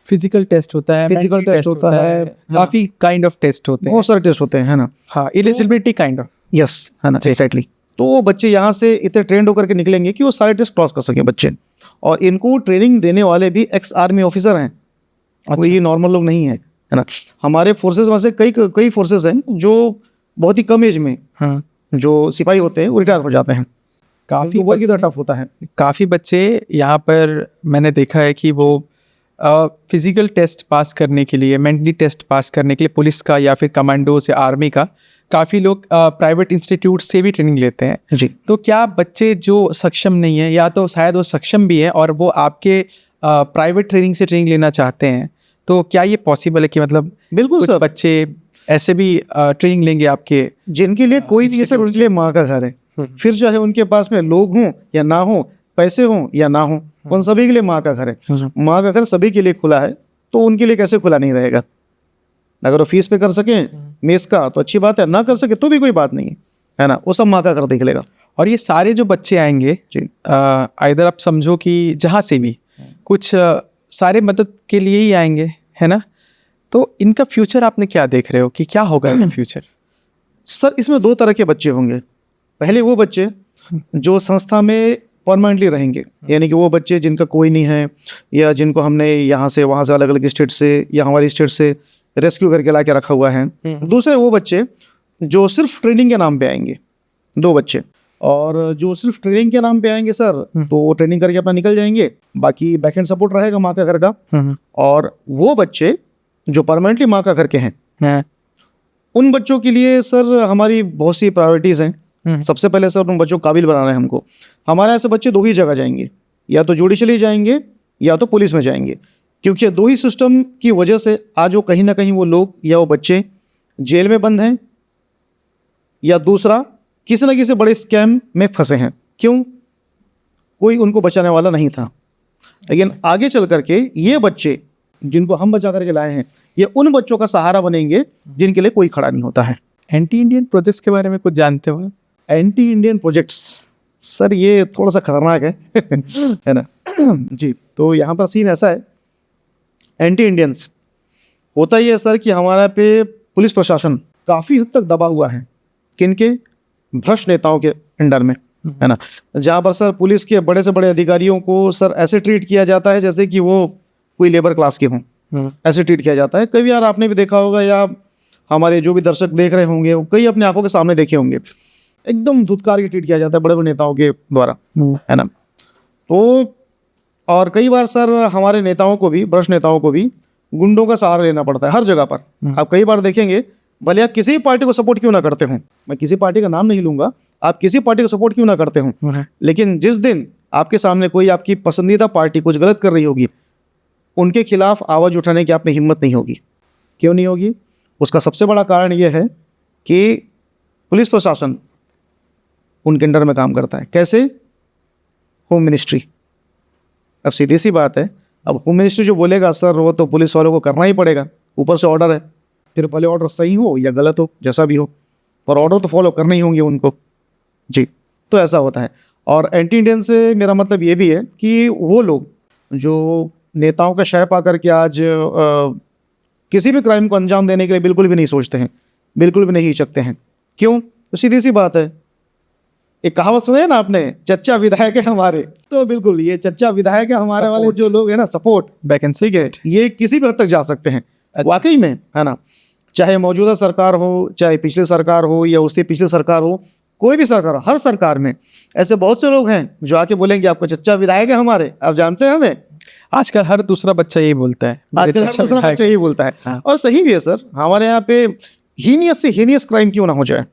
फिजिकल टेस्ट होता है, फिजिकल mental टेस्ट होता है, काफी काइंड ऑफ टेस्ट होते हैं। बहुत सारे टेस्ट होते हैं, है ना। हाँ, एलिजिबिलिटी काइंड ऑफ। यस, है ना, एग्जैक्टली। तो वो बच्चे यहाँ से इतने ट्रेंड होकर के निकलेंगे कि वो सारे टेस्ट क्रॉस कर सके बच्चे। और इनको ट्रेनिंग देने वाले भी एक्स आर्मी ऑफिसर हैं, कोई ये नॉर्मल लोग नहीं है ना। हमारे फोर्सेज में से कई फोर्सेज हैं जो बहुत ही कम एज में जो सिपाही होते हैं वो रिटायर हो जाते हैं। काफी वर्क की तरह टफ होता है। काफी बच्चे यहाँ पर मैंने देखा है कि वो फिजिकल टेस्ट पास करने के लिए, मेंटली टेस्ट पास करने के लिए पुलिस का या फिर कमांडो से आर्मी का काफ़ी लोग प्राइवेट इंस्टीट्यूट से भी ट्रेनिंग लेते हैं जी। तो क्या बच्चे जो सक्षम नहीं है, या तो शायद वो सक्षम भी है और वो आपके प्राइवेट ट्रेनिंग से ट्रेनिंग लेना चाहते हैं, तो क्या ये पॉसिबल है कि मतलब बिल्कुल कुछ सर, बच्चे ऐसे भी ट्रेनिंग लेंगे आपके? जिनके लिए कोई नहीं है सर, उनके लिए माँ का घर है। फिर चाहे उनके पास में लोग हों या ना हो, पैसे हों या ना हो, उन सभी के लिए माँ का घर है। माँ का घर सभी के लिए खुला है, तो उनके लिए कैसे खुला नहीं रहेगा? अगर वो फीस पे कर सकें मेस का तो अच्छी बात है, ना कर सके तो भी कोई बात नहीं है ना, वो सब माँ का घर देख लेगा। और ये सारे जो बच्चे आएंगे जी, इधर आप समझो कि जहाँ से भी कुछ सारे मदद के लिए ही आएंगे, है ना? तो इनका फ्यूचर आपने क्या देख रहे हो कि क्या होगा इनका फ्यूचर? सर इसमें दो तरह के बच्चे होंगे। पहले वो बच्चे जो संस्था में परमानेंटली रहेंगे, यानी कि वो बच्चे जिनका कोई नहीं है या जिनको हमने यहाँ से वहाँ से अलग अलग स्टेट से या हमारी स्टेट से रेस्क्यू करके ला के रखा हुआ है। दूसरे वो बच्चे जो सिर्फ ट्रेनिंग के नाम पे आएंगे, दो बच्चे। और जो सिर्फ ट्रेनिंग के नाम पे आएंगे सर, तो वो ट्रेनिंग करके अपना निकल जाएंगे, बाकी बैकएंड सपोर्ट रहेगा माँ का घर का। और वो बच्चे जो परमानेंटली माँ का घर के हैं, उन बच्चों के लिए सर हमारी बहुत सी प्रायोरिटीज़ हैं। सबसे पहले सर उन बच्चों को काबिल बनाना है हमको। हमारे ऐसे बच्चे दो ही जगह जाएंगे, या तो जुडिशली जाएंगे या तो पुलिस में जाएंगे, क्योंकि दो ही सिस्टम की वजह से आज वो कहीं ना कहीं वो लोग या वो बच्चे जेल में बंद हैं, या दूसरा किसी न किसी बड़े स्कैम में फंसे हैं। क्यों? कोई उनको बचाने वाला नहीं था। लेकिन आगे चल करके ये बच्चे जिनको हम बचा करके लाए हैं, ये उन बच्चों का सहारा बनेंगे जिनके लिए कोई खड़ा नहीं होता है। एंटी इंडियन प्रोजेक्ट्स के बारे में कुछ जानते हो? एंटी इंडियन प्रोजेक्ट्स सर ये थोड़ा सा खतरनाक है है ना। जी, तो यहाँ पर सीन ऐसा है, एंटी इंडियंस होता ही है सर कि हमारा पे पुलिस प्रशासन काफ़ी हद तक दबा हुआ है किनके? भ्रष्ट नेताओं के अंडर में, है ना। जहाँ पर सर पुलिस के बड़े से बड़े अधिकारियों को सर ऐसे ट्रीट किया जाता है जैसे कि वो कोई लेबर क्लास के हों, ऐसे ट्रीट किया जाता है। कई बार आपने भी देखा होगा या हमारे जो भी दर्शक देख रहे होंगे वो कई अपने आंखों के सामने देखे होंगे, एकदम धुतकार के ट्रीट किया जाता है बड़े बड़े नेताओं के द्वारा, है ना। तो और कई बार सर हमारे नेताओं को भी, भ्रष्ट नेताओं को भी गुंडों का सहारा लेना पड़ता है हर जगह पर। आप कई बार देखेंगे, भले आप किसी पार्टी को सपोर्ट क्यों ना करते हों, मैं किसी पार्टी का नाम नहीं लूंगा, आप किसी पार्टी को सपोर्ट क्यों ना करते हों, लेकिन जिस दिन आपके सामने कोई आपकी पसंदीदा पार्टी कुछ गलत कर रही होगी, उनके खिलाफ आवाज़ उठाने की आप में हिम्मत नहीं होगी। क्यों नहीं होगी? उसका सबसे बड़ा कारण यह है कि पुलिस प्रशासन उनके अंडर में काम करता है। कैसे? Home ministry. अब सीधी सी बात है, अब होम मिनिस्ट्री जो बोलेगा सर वो तो पुलिस वालों को करना ही पड़ेगा, ऊपर से ऑर्डर है, फिर भले ऑर्डर सही हो या गलत हो, जैसा भी हो, पर ऑर्डर तो फॉलो करने ही होंगे उनको। जी, तो ऐसा होता है। और एंटी इंडियन से मेरा मतलब ये भी है कि वो लोग जो नेताओं का शय पा करके आज किसी भी क्राइम को अंजाम देने के लिए बिल्कुल भी नहीं सोचते हैं, बिल्कुल भी नहीं हिचकते हैं। क्यों? तो सीधी सी बात है, एक कहावत सुने ना आपने, चच्चा विधायक है हमारे, तो बिल्कुल ये चच्चा विधायक है हमारे वाले जो लोग हैं ना, सपोर्ट वैकेंसी गेट, ये किसी भी हद तक जा सकते हैं। वाकई में, है ना। चाहे मौजूदा सरकार हो, चाहे पिछली सरकार हो या उससे पिछली सरकार हो, कोई भी सरकार हो, हर सरकार में ऐसे बहुत से लोग हैं जो आके बोलेंगे आपको चच्चा विधायक है हमारे, आप जानते हैं हमें। आजकल हर दूसरा बच्चा यही बोलता है, आजकल हर दूसरा बच्चा यही बोलता है। हाँ। और सही भी है सर। हमारे यहाँ पे हीनियस से हीनियस क्राइम क्यों ना हो जाए,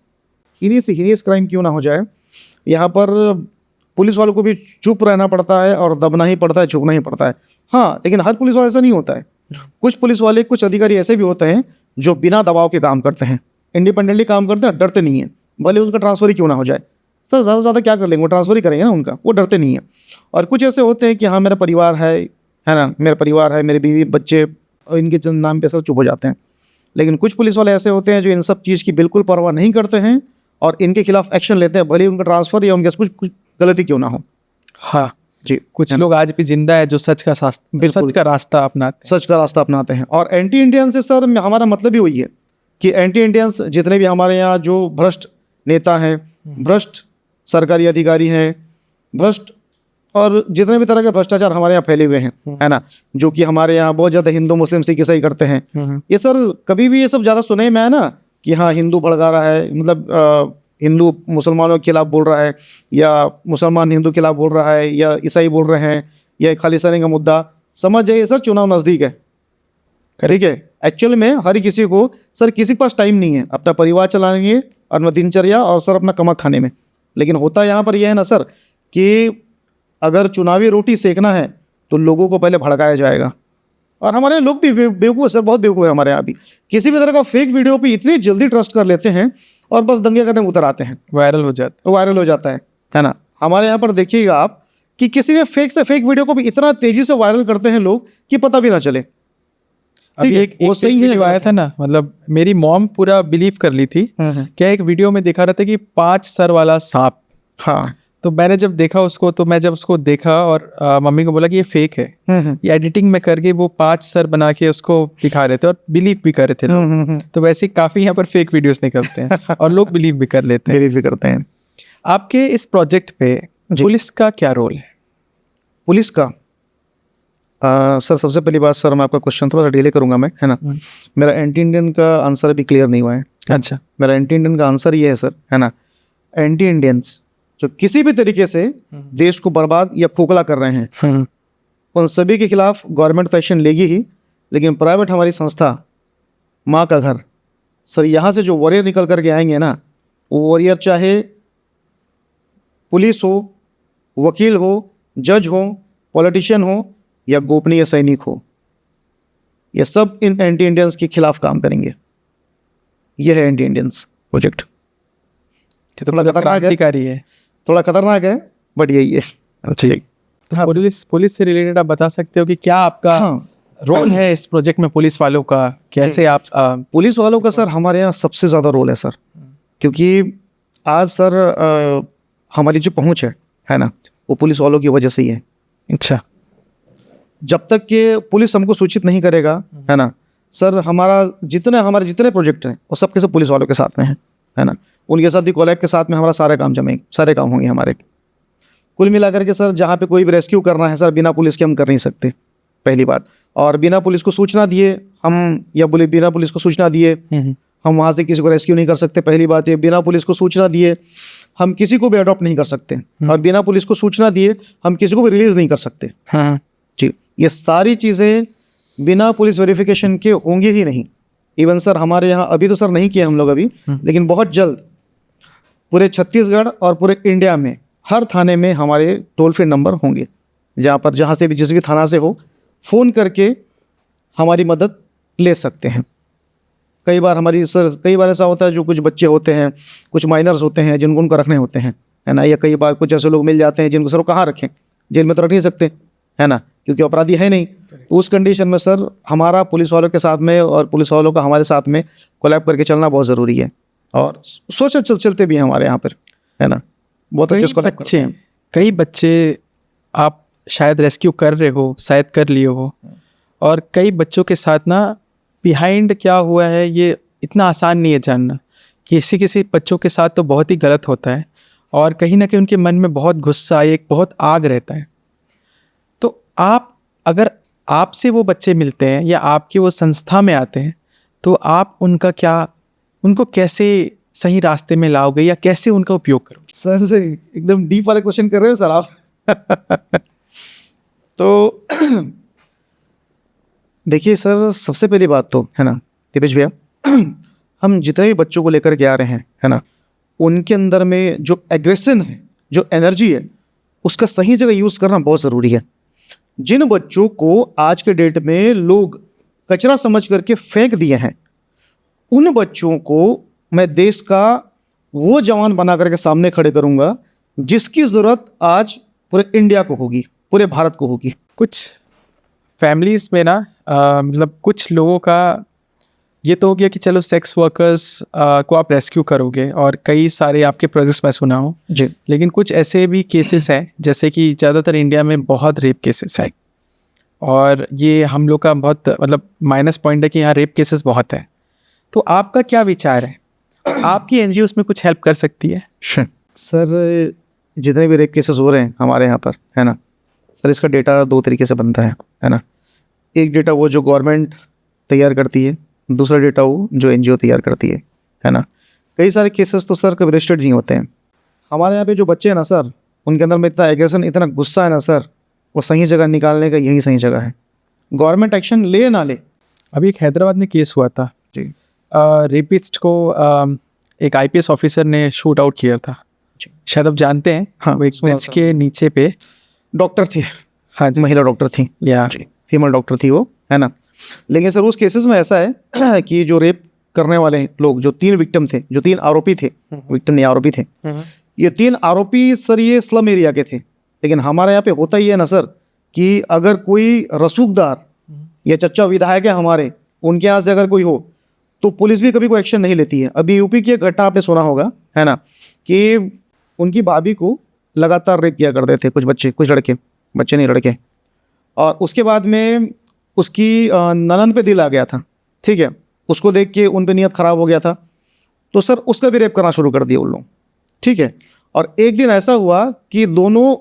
हीनियस से हीनियस क्राइम क्यों ना हो जाए, यहाँ पर पुलिस वालों को भी चुप रहना पड़ता है और दबना ही पड़ता है, झुकना ही पड़ता है। हाँ, लेकिन हर पुलिस वाला ऐसा नहीं होता है। कुछ पुलिस वाले, कुछ अधिकारी ऐसे भी होते हैं जो बिना दबाव के काम करते हैं, इंडिपेंडेंटली काम करते हैं, डरते नहीं है, भले उनका ट्रांसफर ही क्यों ना हो जाए। सर ज़्यादा से ज़्यादा क्या कर लेंगे, वो ट्रांसफर ही करेंगे ना उनका, वो डरते नहीं है। और कुछ ऐसे होते हैं कि हाँ मेरा परिवार है ना, मेरा परिवार है, मेरे बीवी बच्चे, और इनके नाम पे सर चुप हो जाते हैं। लेकिन कुछ पुलिस वाले ऐसे होते हैं जो इन सब चीज़ की बिल्कुल परवाह नहीं करते हैं और इनके खिलाफ एक्शन लेते हैं, भले उनका ट्रांसफ़र या उनके कुछ गलती क्यों ना हो। हाँ, जी, कुछ लोग आज भी जिंदा है जो सच का रास्ता अपनाते हैं। सच का रास्ता अपनाते हैं। और एंटी इंडियन से सर हमारा मतलब ही वही है कि एंटी इंडियंस जितने भी हमारे यहाँ जो भ्रष्ट नेता हैं, भ्रष्ट सरकारी अधिकारी हैं, भ्रष्ट और जितने भी तरह के भ्रष्टाचार हमारे यहाँ फैले हुए हैं, है ना, जो कि हमारे यहाँ बहुत ज़्यादा हिंदू मुस्लिम सिख ईसाई करते हैं। ये सर कभी भी ये सब ज़्यादा सुने में है ना कि हाँ हिंदू भड़का रहा है, मतलब हिंदू मुसलमानों के खिलाफ बोल रहा है, या मुसलमान हिंदू के खिलाफ बोल रहा है, या ईसाई बोल रहे हैं, या खालिस्तानी का मुद्दा, समझ जाइए सर चुनाव नज़दीक है। ठीक है, एक्चुअल में हर किसी को सर, किसी के पास टाइम नहीं है अपना परिवार चलाने के और अपना दिनचर्या और सर अपना कमा खाने में। लेकिन होता यहाँ पर यह है ना सर कि अगर चुनावी रोटी सेकना है तो लोगों को पहले भड़काया जाएगा। और हमारे यहाँ लोग भी बेवकूफ़ है सर, बहुत बेवकूफ़ है हमारे यहाँ भी। किसी भी तरह का फेक वीडियो पे इतनी जल्दी ट्रस्ट कर लेते हैं और बस दंगे करने में उतर आते हैं, वायरल हो जाता है ना। हमारे यहाँ पर देखिएगा आप कि किसी भी फेक से फेक वीडियो को भी इतना तेजी से वायरल करते हैं लोग कि पता भी ना चले। अभी एक सही वीडियो आया था ना, मतलब मेरी मॉम पूरा बिलीव कर ली थी। क्या एक वीडियो में दिखा रहा था कि 5 सर वाला सांप। हाँ, तो मैंने जब देखा उसको, तो मैं जब उसको देखा और मम्मी को बोला कि ये फेक है, ये एडिटिंग में करके वो 5 सर बना के उसको दिखा रहे थे और बिलीव भी कर रहे थे लोग। तो वैसे काफी यहाँ पर फेक वीडियोस निकलते हैं और लोग बिलीव भी कर लेते हैं। बिलीव भी करते हैं। आपके इस प्रोजेक्ट पे पुलिस का क्या रोल है? पुलिस का सर, सबसे पहली बात सर, मैं आपका क्वेश्चन थोड़ा सा डिले करूंगा मैं, है ना। मेरा एंटी इंडियन का आंसर अभी क्लियर नहीं हुआ है। अच्छा, मेरा एंटी इंडियन का आंसर ये है सर, है ना, एंटी इंडियंस जो किसी भी तरीके से देश को बर्बाद या खोखला कर रहे हैं, उन सभी के खिलाफ गवर्नमेंट तो एक्शन लेगी ही। लेकिन प्राइवेट हमारी संस्था माँ का घर सर, यहाँ से जो वॉरियर निकल करके आएंगे ना, वो वॉरियर चाहे पुलिस हो, वकील हो, जज हो, पॉलिटिशियन हो या गोपनीय सैनिक हो, ये सब इन एंटी इंडियंस के खिलाफ काम करेंगे। यह है एंटी इंडियंस प्रोजेक्ट। थोड़ा क्रांतिकारी है, थोड़ा खतरनाक है, बट यही है। ठीक। हाँ, पुलिस से रिलेटेड आप बता सकते हो कि क्या आपका रोल है इस प्रोजेक्ट में, पुलिस वालों का कैसे आप पुलिस वालों का सर हमारे यहाँ सबसे ज़्यादा रोल है सर, क्योंकि आज सर हमारी जो पहुँच है ना, वो पुलिस वालों की वजह से ही है। अच्छा, जब तक कि पुलिस हमको सूचित नहीं करेगा, है ना सर, हमारे जितने प्रोजेक्ट हैं वो सबके सब पुलिस वालों के साथ में है ना। उनके साथ ही कोलैब के साथ में हमारा सारे काम होंगे हमारे। कुल मिलाकर के सर, जहाँ पे कोई भी रेस्क्यू करना है सर, बिना पुलिस के हम कर नहीं सकते, पहली बात। और बिना पुलिस को सूचना दिए बिना पुलिस को सूचना दिए हम वहाँ से किसी को रेस्क्यू नहीं कर सकते, पहली बात ये। बिना पुलिस को सूचना दिए हम किसी को भी अडॉप्ट नहीं कर सकते, और बिना पुलिस को सूचना दिए हम किसी को भी रिलीज नहीं कर सकते। जी, ये सारी चीज़ें बिना पुलिस वेरिफिकेशन के होंगी ही नहीं। इवन सर हमारे यहाँ अभी तो सर नहीं किए हम लोग अभी, लेकिन बहुत जल्द पूरे छत्तीसगढ़ और पूरे इंडिया में हर थाने में हमारे टोल फ्री नंबर होंगे, जहाँ से भी जिस भी थाना से हो, फ़ोन करके हमारी मदद ले सकते हैं। कई बार ऐसा होता है, जो कुछ बच्चे होते हैं, कुछ माइनर्स होते हैं जिनको उनको रखने होते हैं, है ना, या कई बार कुछ ऐसे लोग मिल जाते हैं जिनको सर कहाँ रखें, जेल में तो रख नहीं सकते, है ना, क्योंकि अपराधी है नहीं। तो उस कंडीशन में सर हमारा पुलिस वालों के साथ में और पुलिस वालों का हमारे साथ में कोलैब करके चलना बहुत ज़रूरी है। और चलते भी हैं हमारे यहाँ पर, है ना, बहुत अच्छे कई बच्चे आप शायद रेस्क्यू कर रहे हो, शायद कर लिए हो, और कई बच्चों के साथ ना बिहाइंड क्या हुआ है ये इतना आसान नहीं है जानना। किसी बच्चों के साथ तो बहुत ही गलत होता है, और कहीं ना कहीं उनके मन में बहुत गुस्सा, एक बहुत आग रहता है। तो अगर आपसे वो बच्चे मिलते हैं या आपकी वो संस्था में आते हैं, तो आप उनको कैसे सही रास्ते में लाओगे या कैसे उनका उपयोग करोगे? सर एकदम डीप वाले क्वेश्चन कर रहे हो सर आप। तो देखिए सर, सबसे पहली बात तो है ना दिपेश भैया, हम जितने भी बच्चों को लेकर के आ रहे हैं, है ना, उनके अंदर में जो एग्रेशन है, जो एनर्जी है, उसका सही जगह यूज़ करना बहुत ज़रूरी है। जिन बच्चों को आज के डेट में लोग कचरा समझ करके फेंक दिए हैं, उन बच्चों को मैं देश का वो जवान बना करके सामने खड़े करूंगा जिसकी ज़रूरत आज पूरे इंडिया को होगी, पूरे भारत को होगी। कुछ फैमिलीज़ में ना मतलब कुछ लोगों का ये तो हो गया कि चलो सेक्स वर्कर्स को आप रेस्क्यू करोगे और कई सारे आपके प्रोजेक्ट्स मैं सुना हूँ, जी लेकिन कुछ ऐसे भी केसेस हैं जैसे कि ज़्यादातर इंडिया में बहुत रेप केसेस हैं और ये हम लोग का बहुत मतलब माइनस पॉइंट है कि यहाँ रेप केसेस बहुत है। तो आपका क्या विचार है, आपकी एनजीओ उसमें कुछ हेल्प कर सकती है? सर, जितने भी रेप केसेस हो रहे हैं हमारे यहाँ पर, है ना सर, इसका डेटा दो तरीके से बनता है ना। एक डेटा वो जो गवर्नमेंट तैयार करती है, दूसरा डेटा वो जो एनजीओ तैयार करती है ना। कई सारे केसेस तो सर कभी रजिस्टर्ड नहीं होते हैं। हमारे यहाँ पे जो बच्चे हैं ना सर, उनके अंदर में इतना एग्रेशन, इतना गुस्सा है ना सर, वो सही जगह निकालने का यही सही जगह है। गवर्नमेंट एक्शन ले ना ले। अभी एक हैदराबाद में केस हुआ था, जी रेपिस्ट को एक आईपीएस ऑफिसर ने शूट आउट किया था, शायद आप जानते हैं। हाँ, वो एक सुना बेंच था। के नीचे पे, डॉक्टर थी, हाँ जी, महिला डॉक्टर थी, या फीमेल डॉक्टर थी वो, है ना। लेकिन सर उस केसेस में ऐसा है कि जो रेप करने वाले लोग, जो 3 विक्टिम थे, जो 3 आरोपी थे, विक्टिम नहीं आरोपी थे, ये 3 आरोपी सर ये स्लम एरिया के थे। लेकिन हमारे यहाँ पे होता ही है ना सर कि अगर कोई रसूखदार या चच्चा विधायक है हमारे, उनके यहाँ से अगर कोई हो तो पुलिस भी कभी कोई एक्शन नहीं लेती है। अभी यूपी की एक घटना आपने सुना होगा, है ना, कि उनकी भाभी को लगातार रेप किया करते थे कुछ बच्चे, कुछ लड़के, बच्चे नहीं लड़के, और उसके बाद में उसकी ननंद पे दिल आ गया था, ठीक है, उसको देख के उन पे नियत ख़राब हो गया था, तो सर उसका भी रेप करना शुरू कर दिया उन लोग, ठीक है। और एक दिन ऐसा हुआ कि दोनों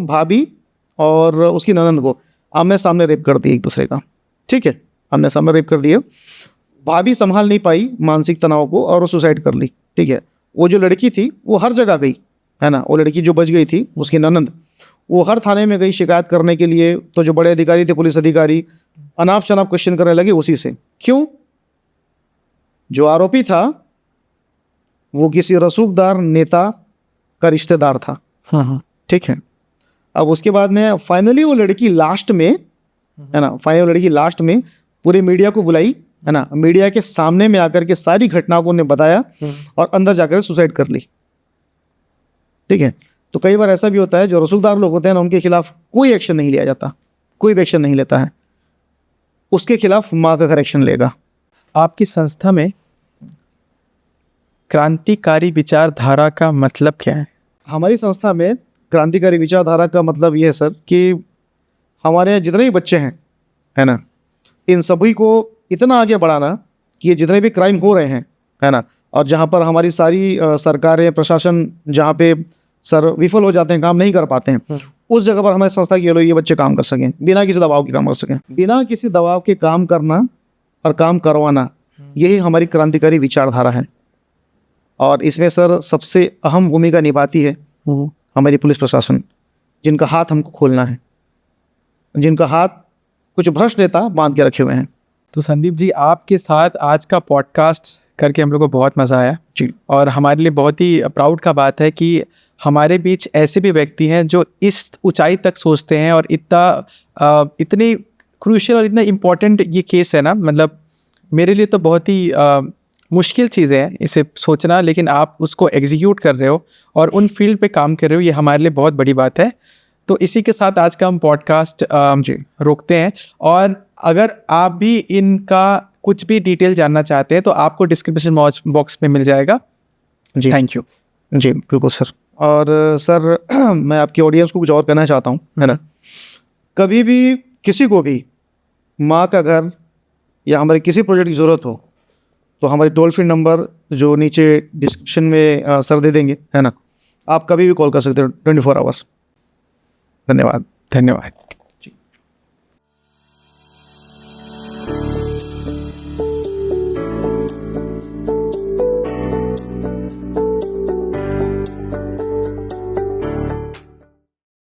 भाभी और उसकी ननंद को आमने सामने रेप कर दिए एक दूसरे का, ठीक है, आमने सामने रेप कर दिए। भाभी संभाल नहीं पाई मानसिक तनाव को और वो सुसाइड कर ली, ठीक है। वो जो लड़की थी वो हर जगह गई, है ना, वो लड़की जो बच गई थी, उसकी ननंद, वो हर थाने में गई शिकायत करने के लिए। तो जो बड़े अधिकारी थे, पुलिस अधिकारी, अनाप शनाप क्वेश्चन करने लगे उसी से। क्यों? जो आरोपी था वो किसी रसूखदार नेता का रिश्तेदार था, ठीक है। अब उसके बाद में फाइनली वो लड़की लास्ट में, है ना, फाइनली लड़की लास्ट में पूरे मीडिया को बुलाई, है ना, मीडिया के सामने में आकर के सारी घटनाओं को उन्हें बताया और अंदर जाकर सुसाइड कर ली, ठीक है। तो कई बार ऐसा भी होता है जो रसूखदार लोग होते हैं ना, उनके खिलाफ कोई एक्शन नहीं लिया जाता, कोई भी एक्शन नहीं लेता है, उसके खिलाफ माँ का घर एक्शन लेगा। आपकी संस्था में क्रांतिकारी विचारधारा का मतलब क्या है? हमारी संस्था में क्रांतिकारी विचारधारा का मतलब ये है सर कि हमारे यहाँ जितने भी बच्चे हैं, है ना, इन सभी को इतना आगे बढ़ाना कि ये जितने भी क्राइम हो रहे हैं, है ना, और जहाँ पर हमारी सारी सरकारें, प्रशासन जहाँ पे सर विफल हो जाते हैं, काम नहीं कर पाते हैं, उस जगह पर हमारी संस्था की ये बच्चे काम कर सकें, बिना किसी दबाव के काम कर सकें। बिना किसी दबाव के काम करना और काम करवाना, यही हमारी क्रांतिकारी विचारधारा है। और इसमें सर सबसे अहम भूमिका निभाती है हमारी पुलिस प्रशासन, जिनका हाथ हमको खोलना है, जिनका हाथ कुछ भ्रष्ट नेता बांध के रखे हुए हैं। तो संदीप जी, आपके साथ आज का पॉडकास्ट करके हम लोग को बहुत मज़ा आया जी, और हमारे लिए बहुत ही प्राउड का बात है कि हमारे बीच ऐसे भी व्यक्ति हैं जो इस ऊंचाई तक सोचते हैं और इतनी क्रूशियल और इतना इम्पोर्टेंट ये केस है ना, मतलब मेरे लिए तो बहुत ही मुश्किल चीज़ है इसे सोचना, लेकिन आप उसको एग्जीक्यूट कर रहे हो और उन फील्ड पे काम कर रहे हो, ये हमारे लिए बहुत बड़ी बात है। तो इसी के साथ आज का हम पॉडकास्ट रोकते हैं, और अगर आप भी इनका कुछ भी डिटेल जानना चाहते हैं तो आपको डिस्क्रिप्शन बॉक्स में मिल जाएगा। जी, थैंक यू। जी बिल्कुल सर। और सर मैं आपकी ऑडियंस को कुछ और कहना चाहता हूँ, है ना, कभी भी किसी को भी माँ का घर या हमारे किसी प्रोजेक्ट की ज़रूरत हो तो हमारे टोल फ्री नंबर जो नीचे डिस्क्रिप्शन में सर दे देंगे, है ना, आप कभी भी कॉल कर सकते हो 24 आवर्स। धन्यवाद। धन्यवाद।